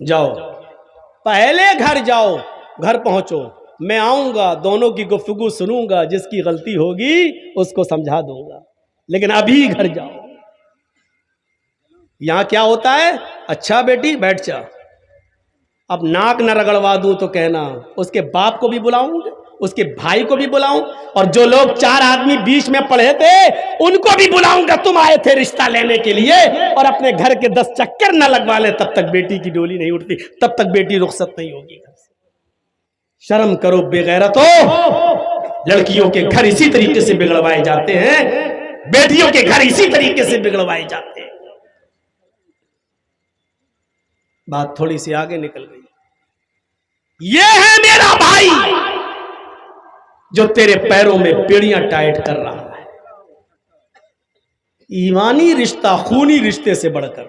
جاؤ پہلے گھر جاؤ، گھر پہنچو، میں آؤں گا، دونوں کی گفتگو سنوں گا، جس کی غلطی ہوگی اس کو سمجھا دوں گا، لیکن ابھی گھر جاؤ۔ یہاں کیا ہوتا ہے؟ اچھا بیٹی بیٹھ جا، اب ناک نہ رگڑوا دوں تو کہنا، اس کے باپ کو بھی بلاؤں گا، اس کے بھائی کو بھی بلاؤں، اور جو لوگ 4 آدمی بیچ میں پڑھے تھے ان کو بھی بلاؤں گا، تم آئے تھے رشتہ لینے کے لیے، اور اپنے گھر کے 10 چکر نہ لگوا لے تب تک بیٹی کی ڈولی نہیں اٹھتی، تب تک بیٹی رخصت نہیں ہوگی گھر سے۔ شرم کرو بے غیرتو، لڑکیوں کے گھر اسی طریقے سے بگڑوائے جاتے ہیں، بیٹیوں کے گھر اسی طریقے سے بگڑوائے جاتے ہیں۔ بات تھوڑی سی آگے نکل گئی۔ یہ ہے میرا بھائی جو تیرے پیروں میں بیڑیاں ٹائٹ کر رہا ہے۔ ایمانی رشتہ خونی رشتے سے بڑھ کر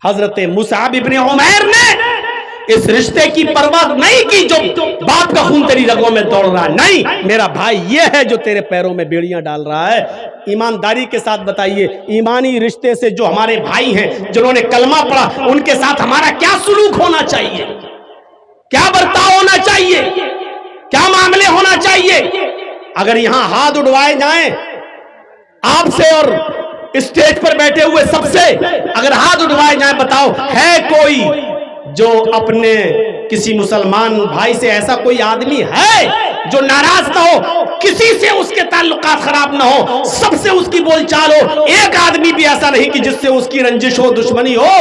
حضرت مصعب ابن عمیر نے اس رشتے کی پرواہ نہیں کی جو باپ کا خون تیری رگوں میں دوڑ رہا ہے، نہیں، میرا بھائی یہ ہے جو تیرے پیروں میں بیڑیاں ڈال رہا ہے۔ ایمانداری کے ساتھ بتائیے، ایمانی رشتے سے جو ہمارے بھائی ہیں جنہوں نے کلمہ پڑھا، ان کے ساتھ ہمارا کیا سلوک ہونا چاہیے، کیا برتاؤ ہونا چاہیے، کیا معاملے ہونا چاہیے؟ اگر یہاں ہاتھ اٹھوائے جائیں آپ سے اور اسٹیج پر بیٹھے ہوئے سب سے، اگر ہاتھ اٹھوائے جائیں، بتاؤ ہے کوئی جو اپنے کسی مسلمان بھائی سے ایسا کوئی آدمی ہے جو ناراض نہ ہو، کسی سے اس کے تعلقات خراب نہ ہو، سب سے اس کی بول چال ہو، ایک آدمی بھی ایسا نہیں کہ جس سے اس کی رنجش ہو، دشمنی ہو؟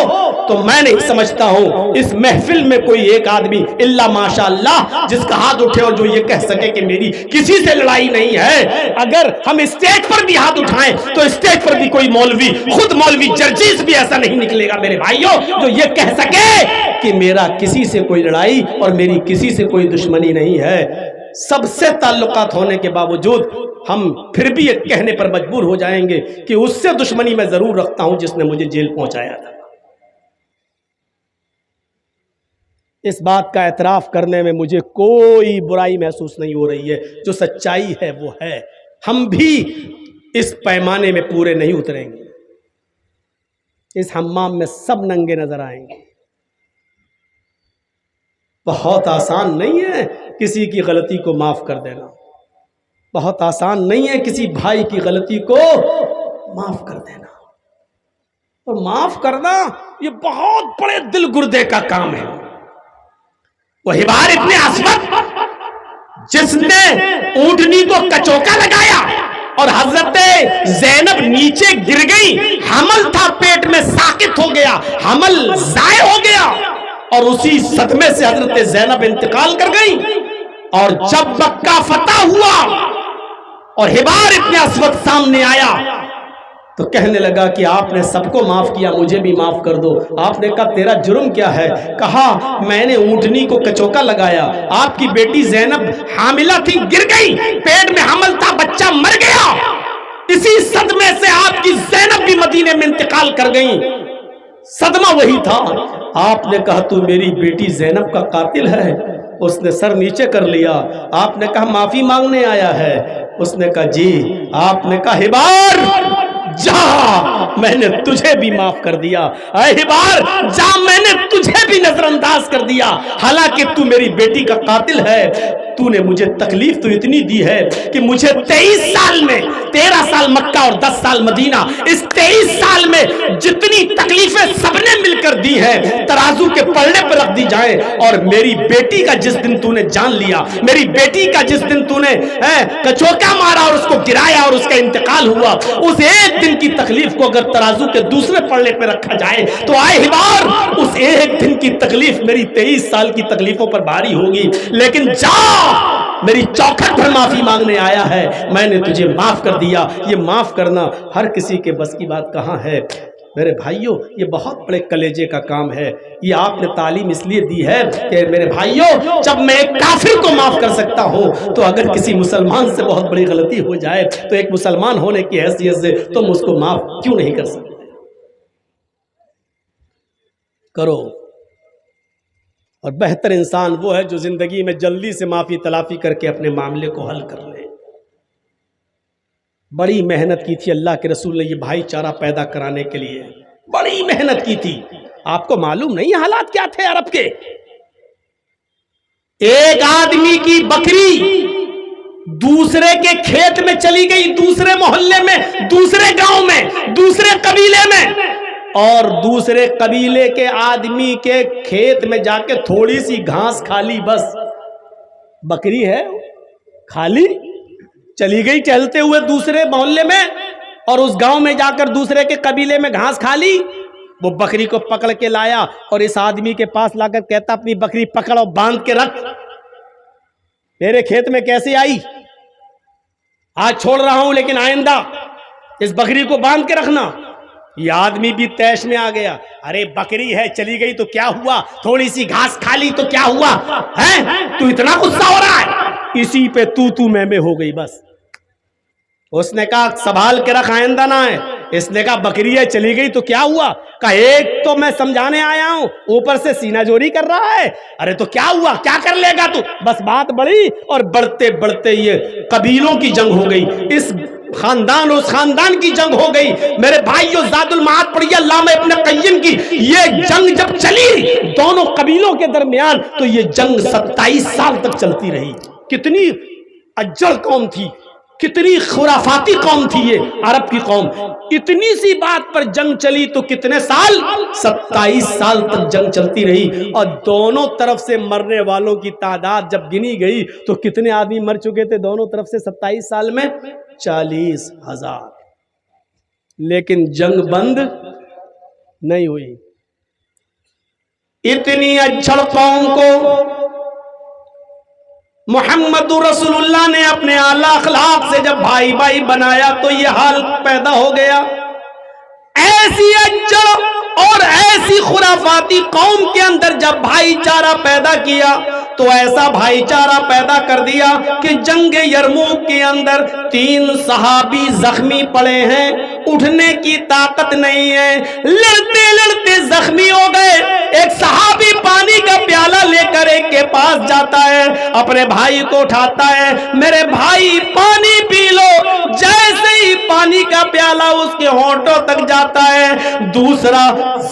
تو میں نہیں سمجھتا ہوں اس محفل میں کوئی ایک آدمی الا ماشاءاللہ جس کا ہاتھ اٹھے اور جو یہ کہہ سکے کہ میری کسی سے لڑائی نہیں ہے۔ اگر ہم اسٹیج پر بھی ہاتھ اٹھائیں تو اسٹیج پر بھی کوئی مولوی، خود مولوی جرجیز بھی ایسا نہیں نکلے گا میرے بھائیوں جو یہ کہہ سکے کہ میرا کسی سے کوئی لڑائی اور میری کسی سے کوئی دشمنی نہیں ہے۔ سب سے تعلقات ہونے کے باوجود ہم پھر بھی یہ کہنے پر مجبور ہو جائیں گے کہ اس سے دشمنی میں ضرور رکھتا ہوں جس نے مجھے جیل پہنچایا تھا۔ اس بات کا اعتراف کرنے میں مجھے کوئی برائی محسوس نہیں ہو رہی ہے، جو سچائی ہے وہ ہے۔ ہم بھی اس پیمانے میں پورے نہیں اتریں گے، اس حمام میں سب ننگے نظر آئیں گے۔ بہت آسان نہیں ہے کسی کی غلطی کو معاف کر دینا، بہت آسان نہیں ہے کسی بھائی کی غلطی کو معاف کر دینا، اور معاف کرنا یہ بہت بڑے دل گردے کا کام ہے۔ وہ حبار ابن اسود جس نے اونٹنی کو کچوکا لگایا اور حضرت زینب نیچے گر گئی، حمل تھا پیٹ میں، ساقط ہو گیا، حمل ضائع ہو گیا، اور اسی صدمے سے حضرت زینب انتقال کر گئی۔ اور جب مکہ فتح ہوا اور حبار ابن اسود سامنے آیا تو کہنے لگا کہ آپ نے سب کو معاف کیا، مجھے بھی معاف کر دو۔ آپ نے کہا تیرا جرم کیا ہے؟ کہا میں نے اونٹنی کو کچوکا لگایا، آپ کی بیٹی زینب حاملہ تھی، گر گئی، پیٹ میں حمل تھا، بچہ مر گیا، اسی صدمے سے آپ کی زینب بھی مدینے میں انتقال کر گئی۔ صدمہ وہی تھا۔ آپ نے کہا تو میری بیٹی زینب کا قاتل ہے؟ اس نے سر نیچے کر لیا۔ آپ نے کہا معافی مانگنے آیا ہے؟ اس نے کہا جی۔ آپ نے کہا حبار جا، میں نے تجھے بھی معاف کر دیا، اے حبار جا، میں نے تجھے بھی نظر انداز کر دیا، حالانکہ تو میری بیٹی کا قاتل ہے، تو نے مجھے تکلیف تو اتنی دی ہے کہ مجھے 23 سال میں 13 سال مکہ اور 10 سال مدینہ، اس 23 سال میں جتنی تکلیفیں سب نے مل کر دی ہیں ترازو کے پلڑے پر رکھ دی جائیں، اور میری بیٹی کا جس دن تو نے جان لیا، میری بیٹی کا جس دن تو نے کچوکا مارا اور اس کو گرایا اور اس کا انتقال ہوا، اس ایک دن کی تکلیف کو اگر ترازو کے دوسرے پلڑے پہ رکھا جائے تو آئے حبار اس ایک دن کی تکلیف میری 23 سال کی تکلیفوں پر بھاری ہوگی۔ لیکن جا، میری چوکھٹ پر معافی مانگنے آیا ہے، میں نے تجھے معاف کر دیا۔ یہ معاف کرنا ہر کسی کے بس کی بات کہاں ہے میرے بھائیوں، یہ بہت بڑے کلیجے کا کام ہے۔ یہ آپ نے تعلیم اس لیے دی ہے کہ میرے بھائیوں جب میں ایک کافر کو معاف کر سکتا ہوں تو اگر کسی مسلمان سے بہت بڑی غلطی ہو جائے تو ایک مسلمان ہونے کی حیثیت سے تم اس کو معاف کیوں نہیں کر سکتے؟ کرو۔ اور بہتر انسان وہ ہے جو زندگی میں جلدی سے معافی تلافی کر کے اپنے معاملے کو حل کر لے۔ بڑی محنت کی تھی اللہ کے رسول نے یہ بھائی چارہ پیدا کرانے کے لیے، بڑی محنت کی تھی۔ آپ کو معلوم نہیں حالات کیا تھے عرب کے؟ ایک آدمی کی بکری دوسرے کے کھیت میں چلی گئی، دوسرے محلے میں، دوسرے گاؤں میں، دوسرے قبیلے میں، اور دوسرے قبیلے کے آدمی کے کھیت میں جا کے تھوڑی سی گھاس کھا لی، بس بکری ہے کھالی، چلی گئی ٹہلتے ہوئے دوسرے محلے میں، اور اس گاؤں میں جا کر دوسرے کے قبیلے میں گھاس کھا لی۔ وہ بکری کو پکڑ کے لایا اور اس آدمی کے پاس لا کر کہتا اپنی بکری پکڑ اور باندھ کے رکھ، میرے کھیت میں کیسے آئی؟ آج چھوڑ رہا ہوں لیکن آئندہ اس بکری کو باندھ کے رکھنا۔ یہ آدمی بھی تیش میں آ گیا، ارے بکری ہے چلی گئی تو کیا ہوا، تھوڑی سی گھاس کھا لی تو کیا ہوا ہے، تو اتنا غصہ ہو رہا ہے؟ اسی پہ تو میں ہو گئی بس۔ اس نے کہا سنبھال کے رکھ آئندہ نہ ہے۔ اس نے کہا بکری ہے چلی گئی تو کیا ہوا؟ کہا ایک تو میں سمجھانے آیا ہوں، اوپر سے سینہ جوری کر رہا ہے، ارے تو کیا ہوا، کیا کر لے گا تو؟ بس بات بڑھی اور بڑھتے بڑھتے یہ قبیلوں کی جنگ ہو گئی، اس خاندان اس خاندان کی جنگ ہو گئی۔ میرے بھائیو زاد المعاد پڑھیے علامہ ابن قیم کی، یہ جنگ جب چلی دونوں قبیلوں کے درمیان تو یہ جنگ 27 سال تک چلتی رہی۔ کتنی اجڑ قوم تھی، کتنی خرافاتی قوم تھی یہ عرب کی قوم، اتنی سی بات پر جنگ چلی تو کتنے سال؟ 27 سال تک جنگ چلتی رہی، اور دونوں طرف سے مرنے والوں کی تعداد جب گنی گئی تو کتنے آدمی مر چکے تھے دونوں طرف سے 27 سال میں؟ 40,000۔ لیکن جنگ بند نہیں ہوئی۔ اتنی اجڑ قوم کو محمد رسول اللہ نے اپنے اعلیٰ اخلاق سے جب بھائی بھائی بنایا تو یہ حال پیدا ہو گیا۔ ایسی اجڑ اور ایسی خرافاتی قوم کے اندر جب بھائی چارہ پیدا کیا تو ایسا بھائی چارہ پیدا کر دیا کہ جنگ یرموک کے اندر 3 صحابی زخمی پڑے ہیں، اٹھنے کی طاقت نہیں ہے، لڑتے لڑتے زخمی ہو گئے۔ ایک صحابی پانی کا پیالہ لے کر ایک کے پاس جاتا ہے، اپنے بھائی کو اٹھاتا ہے، میرے بھائی پانی پی لو۔ جیسے ہی پانی کا پیالہ اس کے ہونٹوں تک جاتا ہے، دوسرا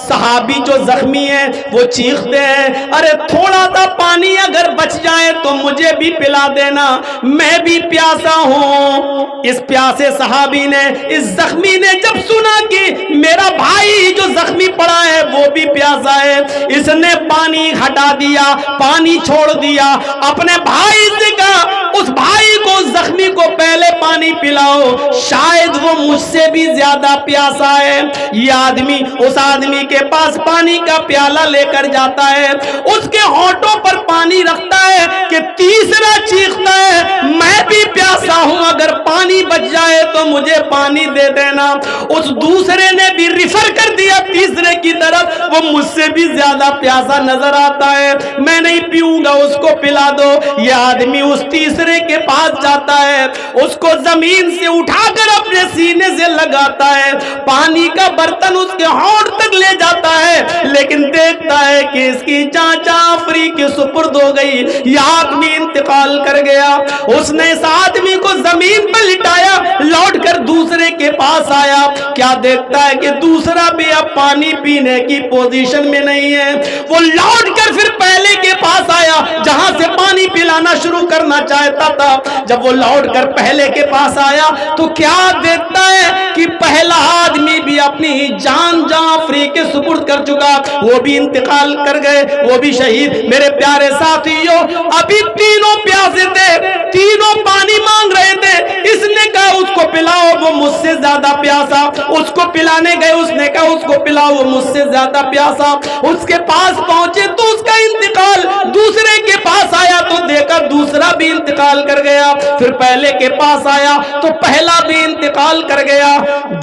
صحابی جو زخمی ہے وہ چیختے ہیں، ارے تھوڑا سا پانی اگر بچ جائے تو مجھے بھی پلا دینا، میں بھی پیاسا ہوں۔ اس پیاسے صحابی نے، اس زخمی نے جب سنا کہ میرا بھائی جو زخمی پڑا ہے وہ بھی پیاسا ہے، اس نے پانی ہٹا دیا، پانی چھوڑ دیا، اپنے بھائی سے کہا اس بھائی کو زخمی کو پہلے پانی پلاؤ، شاید وہ مجھ سے بھی زیادہ پیاسا ہے۔ یہ آدمی اس آدمی کے پاس پانی کا پیالہ لے کر جاتا ہے، اس کے ہونٹوں پر پانی رکھتا ہے کہ تیسرا چیختا ہے میں بھی پیاسا ہوں، اگر پانی بچ جائے تو مجھے پانی دے دینا۔ اس دوسرے نے بھی ریفر کر دیا تیسرے کی طرف، وہ مجھ سے بھی زیادہ پیاسا نظر آتا ہے، میں نہیں پیوں گا، اس کو پلا دو۔ یہ آدمی اس تیسرے کے پاس جاتا ہے، اس کو زمین سے اٹھا کر اپنے سینے سے لگاتا ہے، پانی کا برتن اس کے ہونٹ تک لے جاتا ہے، لیکن دیکھتا ہے کہ اس کی جان آفری کے سپرد ہو گئی، یہ آدمی انتقال کر گیا۔ اس نے اس آدمی کو زمین پر لٹایا، لوٹ کر دوسرے کے پاس آیا، کیا دیکھتا ہے کہ دوسرا بھی اب پانی پینے کی پوزیشن میں نہیں ہے۔ وہ لوٹ کر پھر پہلے کے پاس آیا جہاں سے پانی پلانا شروع کرنا چاہتا تھا۔ جب وہ لوٹ کر پہلے کے پاس آیا تو کیا دیکھتا ہے کہ پہلا آدمی بھی اپنی جان آفری کے سپرد کر چکا، وہ بھی انتقال کر گئے، وہ بھی شہید۔ میرے پیارے ساتھیوں، ابھی تینوں پیاسے تھے، تینوں پانی مانگ رہے تھے، اس نے کہا اس کو پلاؤ، وہ مجھ سے زیادہ پیاسا، اس کو پلانے گئے، اس نے کہا اس کو پلاؤ، وہ مجھ سے زیادہ پیاسا۔ اس کے پاس پہنچے تو اس کا انتقال، دوسرے کے پاس آیا تو دیکھا دوسرا بھی انتقال کر گیا، پھر پہلے کے پاس آیا تو پہلا بھی انتقال کر گیا۔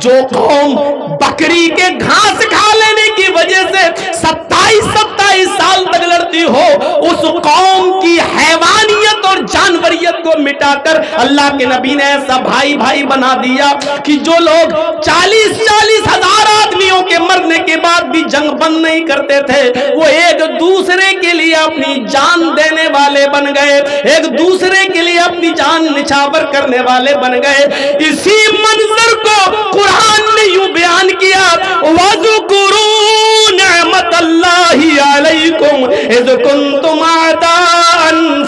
جو قوم بکری کے گھاس کھا لینے کی وجہ سے 27 سال تک لڑتی ہو، اس قوم کی حیوانیت اور جانوریت کو مٹا کر اللہ کے نبی نے ایسا بھائی بھائی بنا دیا کہ جو لوگ 40 ہزار آدمیوں کے مرنے کے بعد بھی جنگ بند نہیں کرتے تھے، وہ ایک دوسرے کے لیے اپنی جان دینے والے بن گئے، ایک دوسرے کے لیے اپنی جان نچھاور کرنے والے بن گئے۔ اسی منظر کو قرآن نے یوں بیان کیا، وَذُكُرُوا نِعْمَةَ اللَّهِ عَلَيْكُمْ إِذْ كُنْتُمْ أَعْدَاءً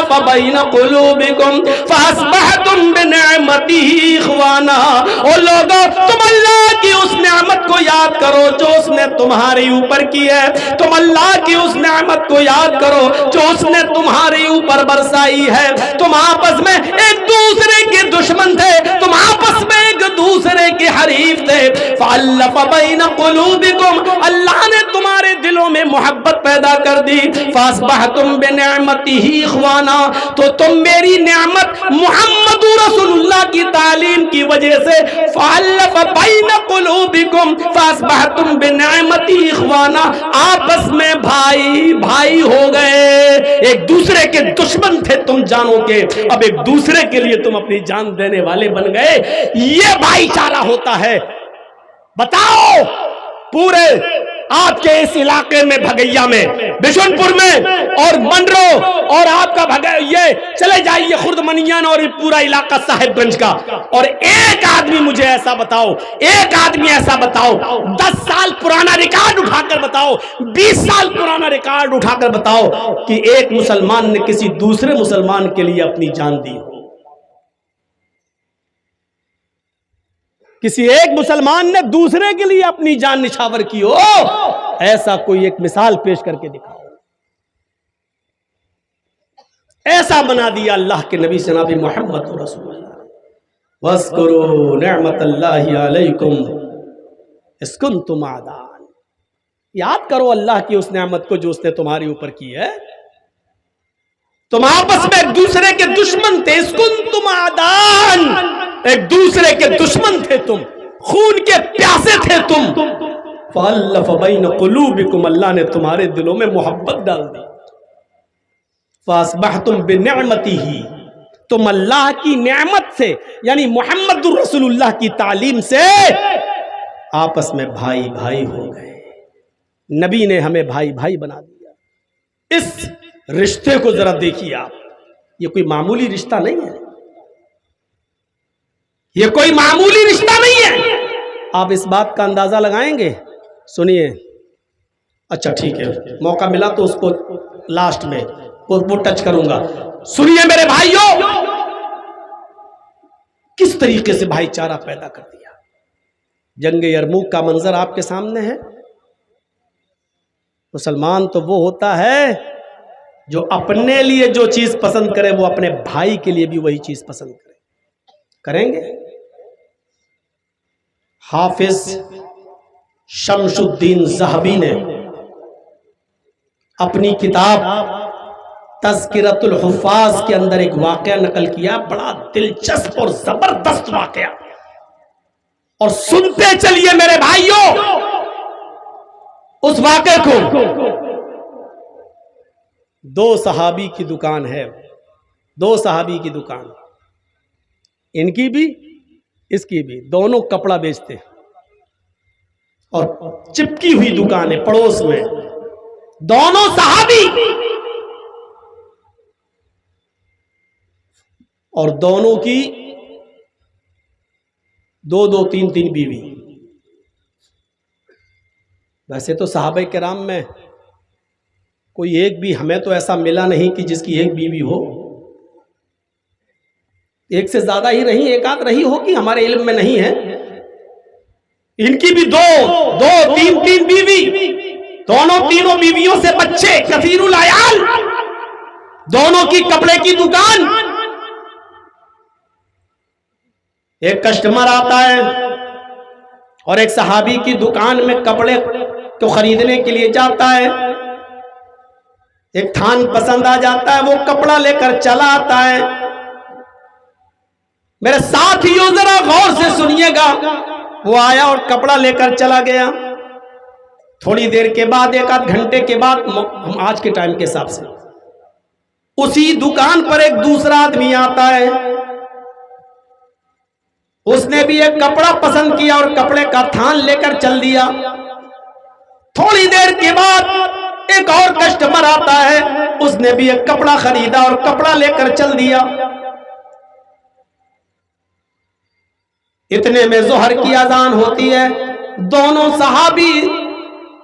فَأَلَّفَ بَيْنَ قُلُوبِكُمْ فَأَصْبَحْتُمْ بِنِعْمَتِهِ إِخْوَانًا۔ او لوگو تم اللہ کی اس نعمت کو یاد کرو جو اس نے تمہارے اوپر کی ہے، تم اللہ کی اس نعمت کو یاد کرو جو اس نے تمہارے اوپر برسائی ہے۔ تم آپس میں ایک دوسرے کے دشمن تھے، تم آپس میں ایک دوسرے کے حریف تھے، فَأَلَّفَ بَيْنَ قُلُوبِكُمْ، اللہ نے تمہارے دلوں میں محبت پیدا کر دی، فَأَصْبَحْتُمْ بِنِعْمَتِهِ إِخْوَانًا، تو تم میری نعمت محمد رسول اللہ کی تعلیم کی وجہ سے فَأَلَّفَ بَيْنَ قُلُوبِكُمْ فَأَصْبَحْتُمْ بِنِعْمَتِهِ إِخْوَانًا، آپس میں بھائی ہو گئے، ایک دوسرے کے دشمن تھے تم جانو کے، اب ایک دوسرے کے لیے تم اپنی جان دینے والے بن گئے، یہ بھائی چارہ ہوتا ہے۔ بتاؤ پورے آپ کے اس علاقے میں بھگیا میں، بشن پور میں اور منرو اور آپ کا یہ چلے جائیے خرد منیان اور پورا علاقہ صاحب گنج کا، اور ایک آدمی مجھے ایسا بتاؤ، ایک آدمی ایسا بتاؤ، 10 سال پرانا ریکارڈ اٹھا کر بتاؤ، 20 سال پرانا ریکارڈ اٹھا کر بتاؤ کہ ایک مسلمان نے کسی دوسرے مسلمان کے لیے اپنی جان دی ہو، کسی ایک مسلمان نے دوسرے کے لیے اپنی جان نچھاور کی ہو، ایسا کوئی ایک مثال پیش کر کے دکھاؤ۔ ایسا بنا دیا اللہ کے نبی جناب محمد رسول اللہ۔ وَاذْكُرُوا نِعْمَةَ اللَّهِ عَلَيْكُمْ إِذْ كُنْتُمْ أَعْدَاءً، یاد کرو اللہ کی اس نعمت کو جو اس نے تمہارے اوپر کی ہے، تم آپس میں ایک دوسرے کے دشمن تھے، إِذْ كُنْتُمْ أَعْدَاءً، ایک دوسرے کے دشمن تھے تم، خون کے پیاسے تھے تم، فَأَلَّفَ بَيْنَ قُلُوبِكُمْ، اللہ نے تمہارے دلوں میں محبت ڈال دی، فَأَصْبَحْتُمْ بِنِعْمَتِهِ، تم اللہ کی نعمت سے یعنی محمد رسول اللہ کی تعلیم سے آپس میں بھائی ہو گئے۔ نبی نے ہمیں بھائی بنا دیا۔ اس رشتے کو ذرا دیکھیے آپ، یہ کوئی معمولی رشتہ نہیں ہے، یہ کوئی معمولی رشتہ نہیں ہے۔ آپ اس بات کا اندازہ لگائیں گے؟ سنیے، اچھا ٹھیک ہے، موقع ملا تو اس کو لاسٹ میں وہ ٹچ کروں گا۔ سنیے میرے بھائیوں، کس طریقے سے بھائی چارہ پیدا کر دیا۔ جنگ یرموک کا منظر آپ کے سامنے ہے۔ مسلمان تو وہ ہوتا ہے جو اپنے لیے جو چیز پسند کرے وہ اپنے بھائی کے لیے بھی وہی چیز پسند کریں گے۔ حافظ شمس الدین ذہبی نے اپنی کتاب تذکرۃ الحفاظ کے اندر ایک واقعہ نقل کیا، بڑا دلچسپ اور زبردست واقعہ، اور سنتے چلیے میرے بھائیوں اس واقعے کو۔ 2 صحابی کی دکان ہے، 2 صحابی کی دکان، ان کی بھی اس کی بھی، دونوں کپڑا بیچتے اور چپکی ہوئی دکان ہے پڑوس میں، دونوں صحابی اور دونوں کی 2 3 بیوی۔ ویسے تو صحابہ کرام میں کوئی ایک بھی ہمیں تو ایسا ملا نہیں کہ جس کی ایک بیوی ہو، ایک سے زیادہ ہی رہی، ایک آدھ رہی ہوگی، ہمارے علم میں نہیں ہے۔ ان کی بھی 2 3 بیوی، دونوں تینوں بیویوں سے بچے، کثیر العیال، دونوں کی کپڑے کی دکان۔ ایک کسٹمر آتا ہے اور ایک صحابی کی دکان میں کپڑے کو خریدنے کے لیے جاتا ہے، ایک تھان پسند آ جاتا ہے، وہ کپڑا لے کر چلا آتا ہے۔ میرے ساتھیوں ذرا غور سے سنیے گا، وہ آیا اور کپڑا لے کر چلا گیا، تھوڑی دیر کے بعد 1 آدھ گھنٹے کے بعد، ہم آج کے ٹائم کے حساب سے، اسی دکان پر ایک دوسرا آدمی آتا ہے، اس نے بھی ایک کپڑا پسند کیا اور کپڑے کا تھان لے کر چل دیا۔ تھوڑی دیر کے بعد ایک اور کسٹمر آتا ہے، اس نے بھی ایک کپڑا خریدا اور کپڑا لے کر چل دیا۔ اتنے میں ظہر کی اذان ہوتی ہے، دونوں صحابی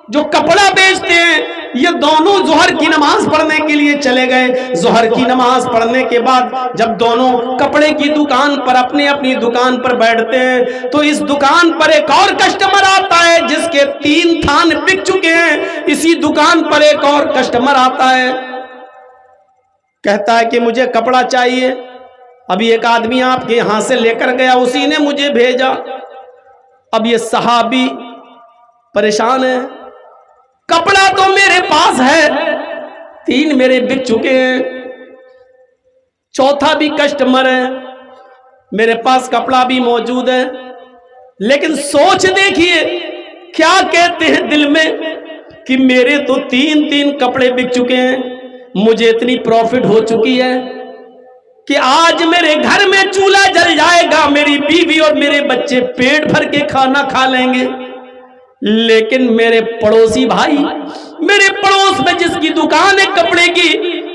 جو کپڑا بیچتے ہیں، یہ دونوں ظہر کی نماز پڑھنے کے لیے چلے گئے۔ ظہر کی نماز پڑھنے کے بعد جب دونوں کپڑے کی دکان پر اپنی اپنی دکان پر بیٹھتے ہیں تو اس دکان پر ایک اور کسٹمر آتا ہے جس کے 3 تھان بک چکے ہیں۔ اسی دکان پر ایک اور کسٹمر آتا ہے، کہتا ہے کہ مجھے کپڑا چاہیے، ابھی ایک آدمی آپ کے یہاں سے لے کر گیا، اسی نے مجھے بھیجا۔ اب یہ صحابی پریشان ہے، کپڑا تو میرے پاس ہے، 3 میرے بک چکے ہیں، چوتھا بھی کسٹمر ہے، میرے پاس کپڑا بھی موجود ہے، لیکن سوچ دیکھیے کیا کہتے ہیں دل میں کہ میرے تو 3 کپڑے بک چکے ہیں، مجھے اتنی پروفٹ ہو چکی ہے کہ آج میرے گھر میں چولہا جل جائے گا، میری بیوی اور میرے بچے پیٹ بھر کے کھانا کھا لیں گے، لیکن میرے پڑوسی بھائی، میرے پڑوس میں جس کی دکان ہے کپڑے کی،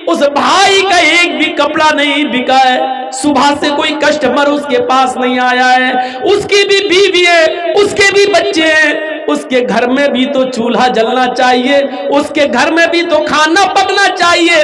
اس بھائی کا ایک بھی کپڑا نہیں بکا ہے، صبح سے کوئی کسٹمر اس کے پاس نہیں آیا ہے، اس کی بھی بیوی ہے، اس کے بھی بچے ہیں، اس کے گھر میں بھی تو چولہا جلنا چاہیے، اس کے گھر میں بھی تو کھانا پکنا چاہیے۔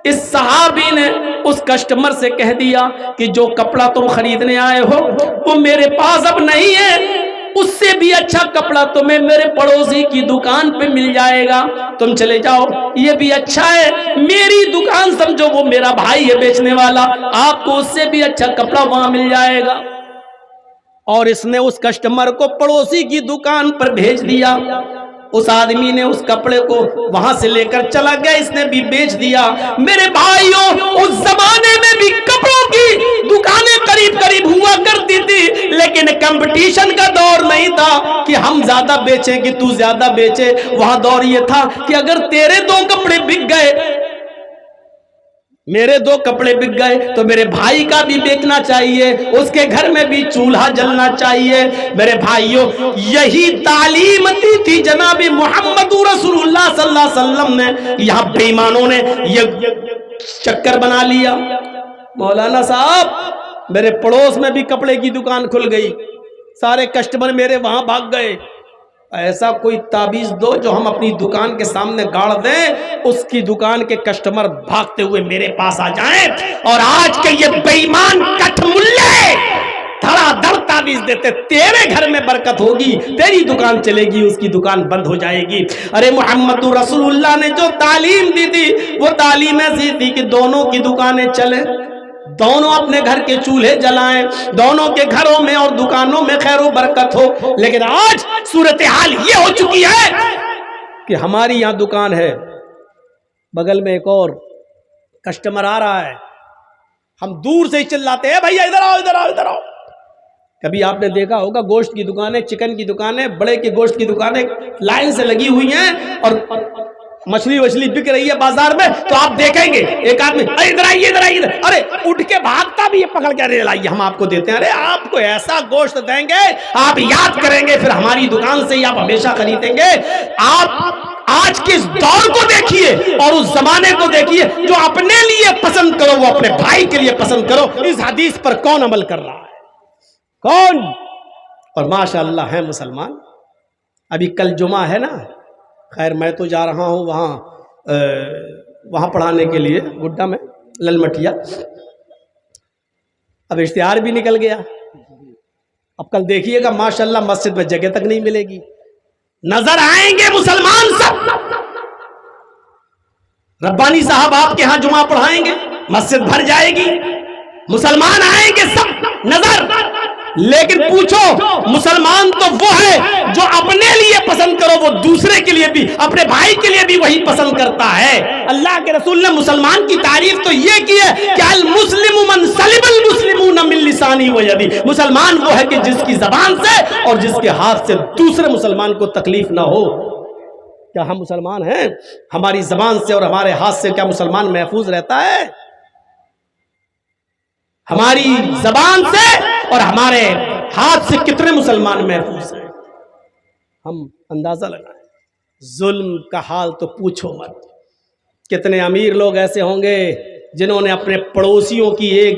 اس صحابی نے اس کسٹمر سے کہہ دیا کہ جو کپڑا تم خریدنے آئے ہو وہ میرے پاس اب نہیں ہے، اس سے بھی اچھا کپڑا تمہیں میرے پڑوسی کی دکان پہ مل جائے گا، تم چلے جاؤ، یہ بھی اچھا ہے، میری دکان سمجھو، وہ میرا بھائی ہے بیچنے والا، آپ کو اس سے بھی اچھا کپڑا وہاں مل جائے گا۔ اور اس نے اس کسٹمر کو پڑوسی کی دکان پر بھیج دیا، اس آدمی نے اس کپڑے کو وہاں سے لے کر چلا گیا، اس نے بھی بیچ دیا۔ میرے بھائیوں، اس زمانے میں بھی کپڑوں کی دکانیں قریب قریب ہوا کرتی تھی، لیکن کمپٹیشن کا دور نہیں تھا کہ ہم زیادہ بیچیں کہ تو زیادہ بیچے، وہاں دور یہ تھا کہ اگر تیرے 2 کپڑے بک گئے، میرے 2 کپڑے بک گئے تو میرے بھائی کا بھی بیچنا چاہیے، اس کے گھر میں بھی چولہا جلنا چاہیے۔ میرے بھائیوں، یہی تعلیم تھی جناب محمد رسول اللہ صلی اللہ علیہ وسلم نے۔ یہاں بے ایمانوں نے یہ چکر بنا لیا، مولانا صاحب میرے پڑوس میں بھی کپڑے کی دکان کھل گئی، سارے کسٹمر میرے وہاں بھاگ گئے، ایسا کوئی تعبیذ دو جو ہم اپنی دکان کے سامنے گاڑ دیں، اس کی دکان کے کسٹمر بھاگتے ہوئے میرے پاس آ جائیں، اور آج کے یہ بے ایمان کٹ ملے دھڑا دھڑ تعبیذ دیتے، تیرے گھر میں برکت ہوگی، تیری دکان چلے گی، اس کی دکان بند ہو جائے گی۔ ارے محمد رسول اللہ نے جو تعلیم دی تھی وہ تعلیم ایسی تھی کہ دونوں کی دکانیں چلیں، دونوں اپنے گھر کے چولہے جلائیں، دونوں کے گھروں میں اور دکانوں میں خیر و برکت ہو۔ لیکن آج صورتحال یہ ہو چکی ہے کہ ہماری یہاں دکان ہے، بغل میں ایک اور کسٹمر آ رہا ہے، ہم دور سے ہی چلاتے ہیں بھیا ادھر آؤ ادھر آؤ ادھر آؤ۔ کبھی آپ نے دیکھا ہوگا گوشت کی دکانیں، چکن کی دکانیں، بڑے کے گوشت کی دکانیں لائن سے لگی ہوئی ہیں، اور مچھلی وچھلی بک رہی ہے بازار میں، تو آپ دیکھیں گے ایک آدمی ادھر آئیے ادھر آئیے، ارے اٹھ کے بھاگتا بھی ہے، پکڑ کے ارے لائیے ہم آپ کو دیتے ہیں، ارے آپ کو ایسا گوشت دیں گے آپ یاد کریں گے، پھر ہماری دکان سے ہی آپ ہمیشہ خریدیں گے۔ آپ آج کے اس دور کو دیکھیے اور اس زمانے کو دیکھیے، جو اپنے لیے پسند کرو وہ اپنے بھائی کے لیے پسند کرو۔ اس حدیث پر کون عمل کر رہا ہے؟ کون؟ اور ماشاءاللہ ہیں مسلمان۔ ابھی کل جمعہ ہے نا، خیر میں تو جا رہا ہوں وہاں پڑھانے کے لیے گڈا میں لل مٹیا، اب اشتہار بھی نکل گیا، اب کل دیکھیے گا ماشاءاللہ مسجد میں جگہ تک نہیں ملے گی، نظر آئیں گے مسلمان سب، ربانی صاحب آپ کے ہاں جمعہ پڑھائیں گے، مسجد بھر جائے گی، مسلمان آئیں گے سب نظر، لیکن پوچھو مسلمان تو وہ ہے جو اپنے لیے پسند کرو وہ دوسرے کے لیے بھی، اپنے بھائی کے لیے بھی وہی پسند کرتا ہے۔ اللہ کے رسول نے مسلمان کی تعریف تو یہ کی ہے کہ المسلم من سلم المسلمون من لسانی و یدی، مسلمان وہ ہے کہ جس کی زبان سے اور جس کے ہاتھ سے دوسرے مسلمان کو تکلیف نہ ہو۔ کیا ہم مسلمان ہیں؟ ہماری زبان سے اور ہمارے ہاتھ سے کیا مسلمان محفوظ رہتا ہے؟ ہماری زبان سے اور ہمارے ہاتھ سے کتنے مسلمان محفوظ ہیں؟ ہم اندازہ لگائیں۔ ظلم کا حال تو پوچھو مت، کتنے امیر لوگ ایسے ہوں گے جنہوں نے اپنے پڑوسیوں کی ایک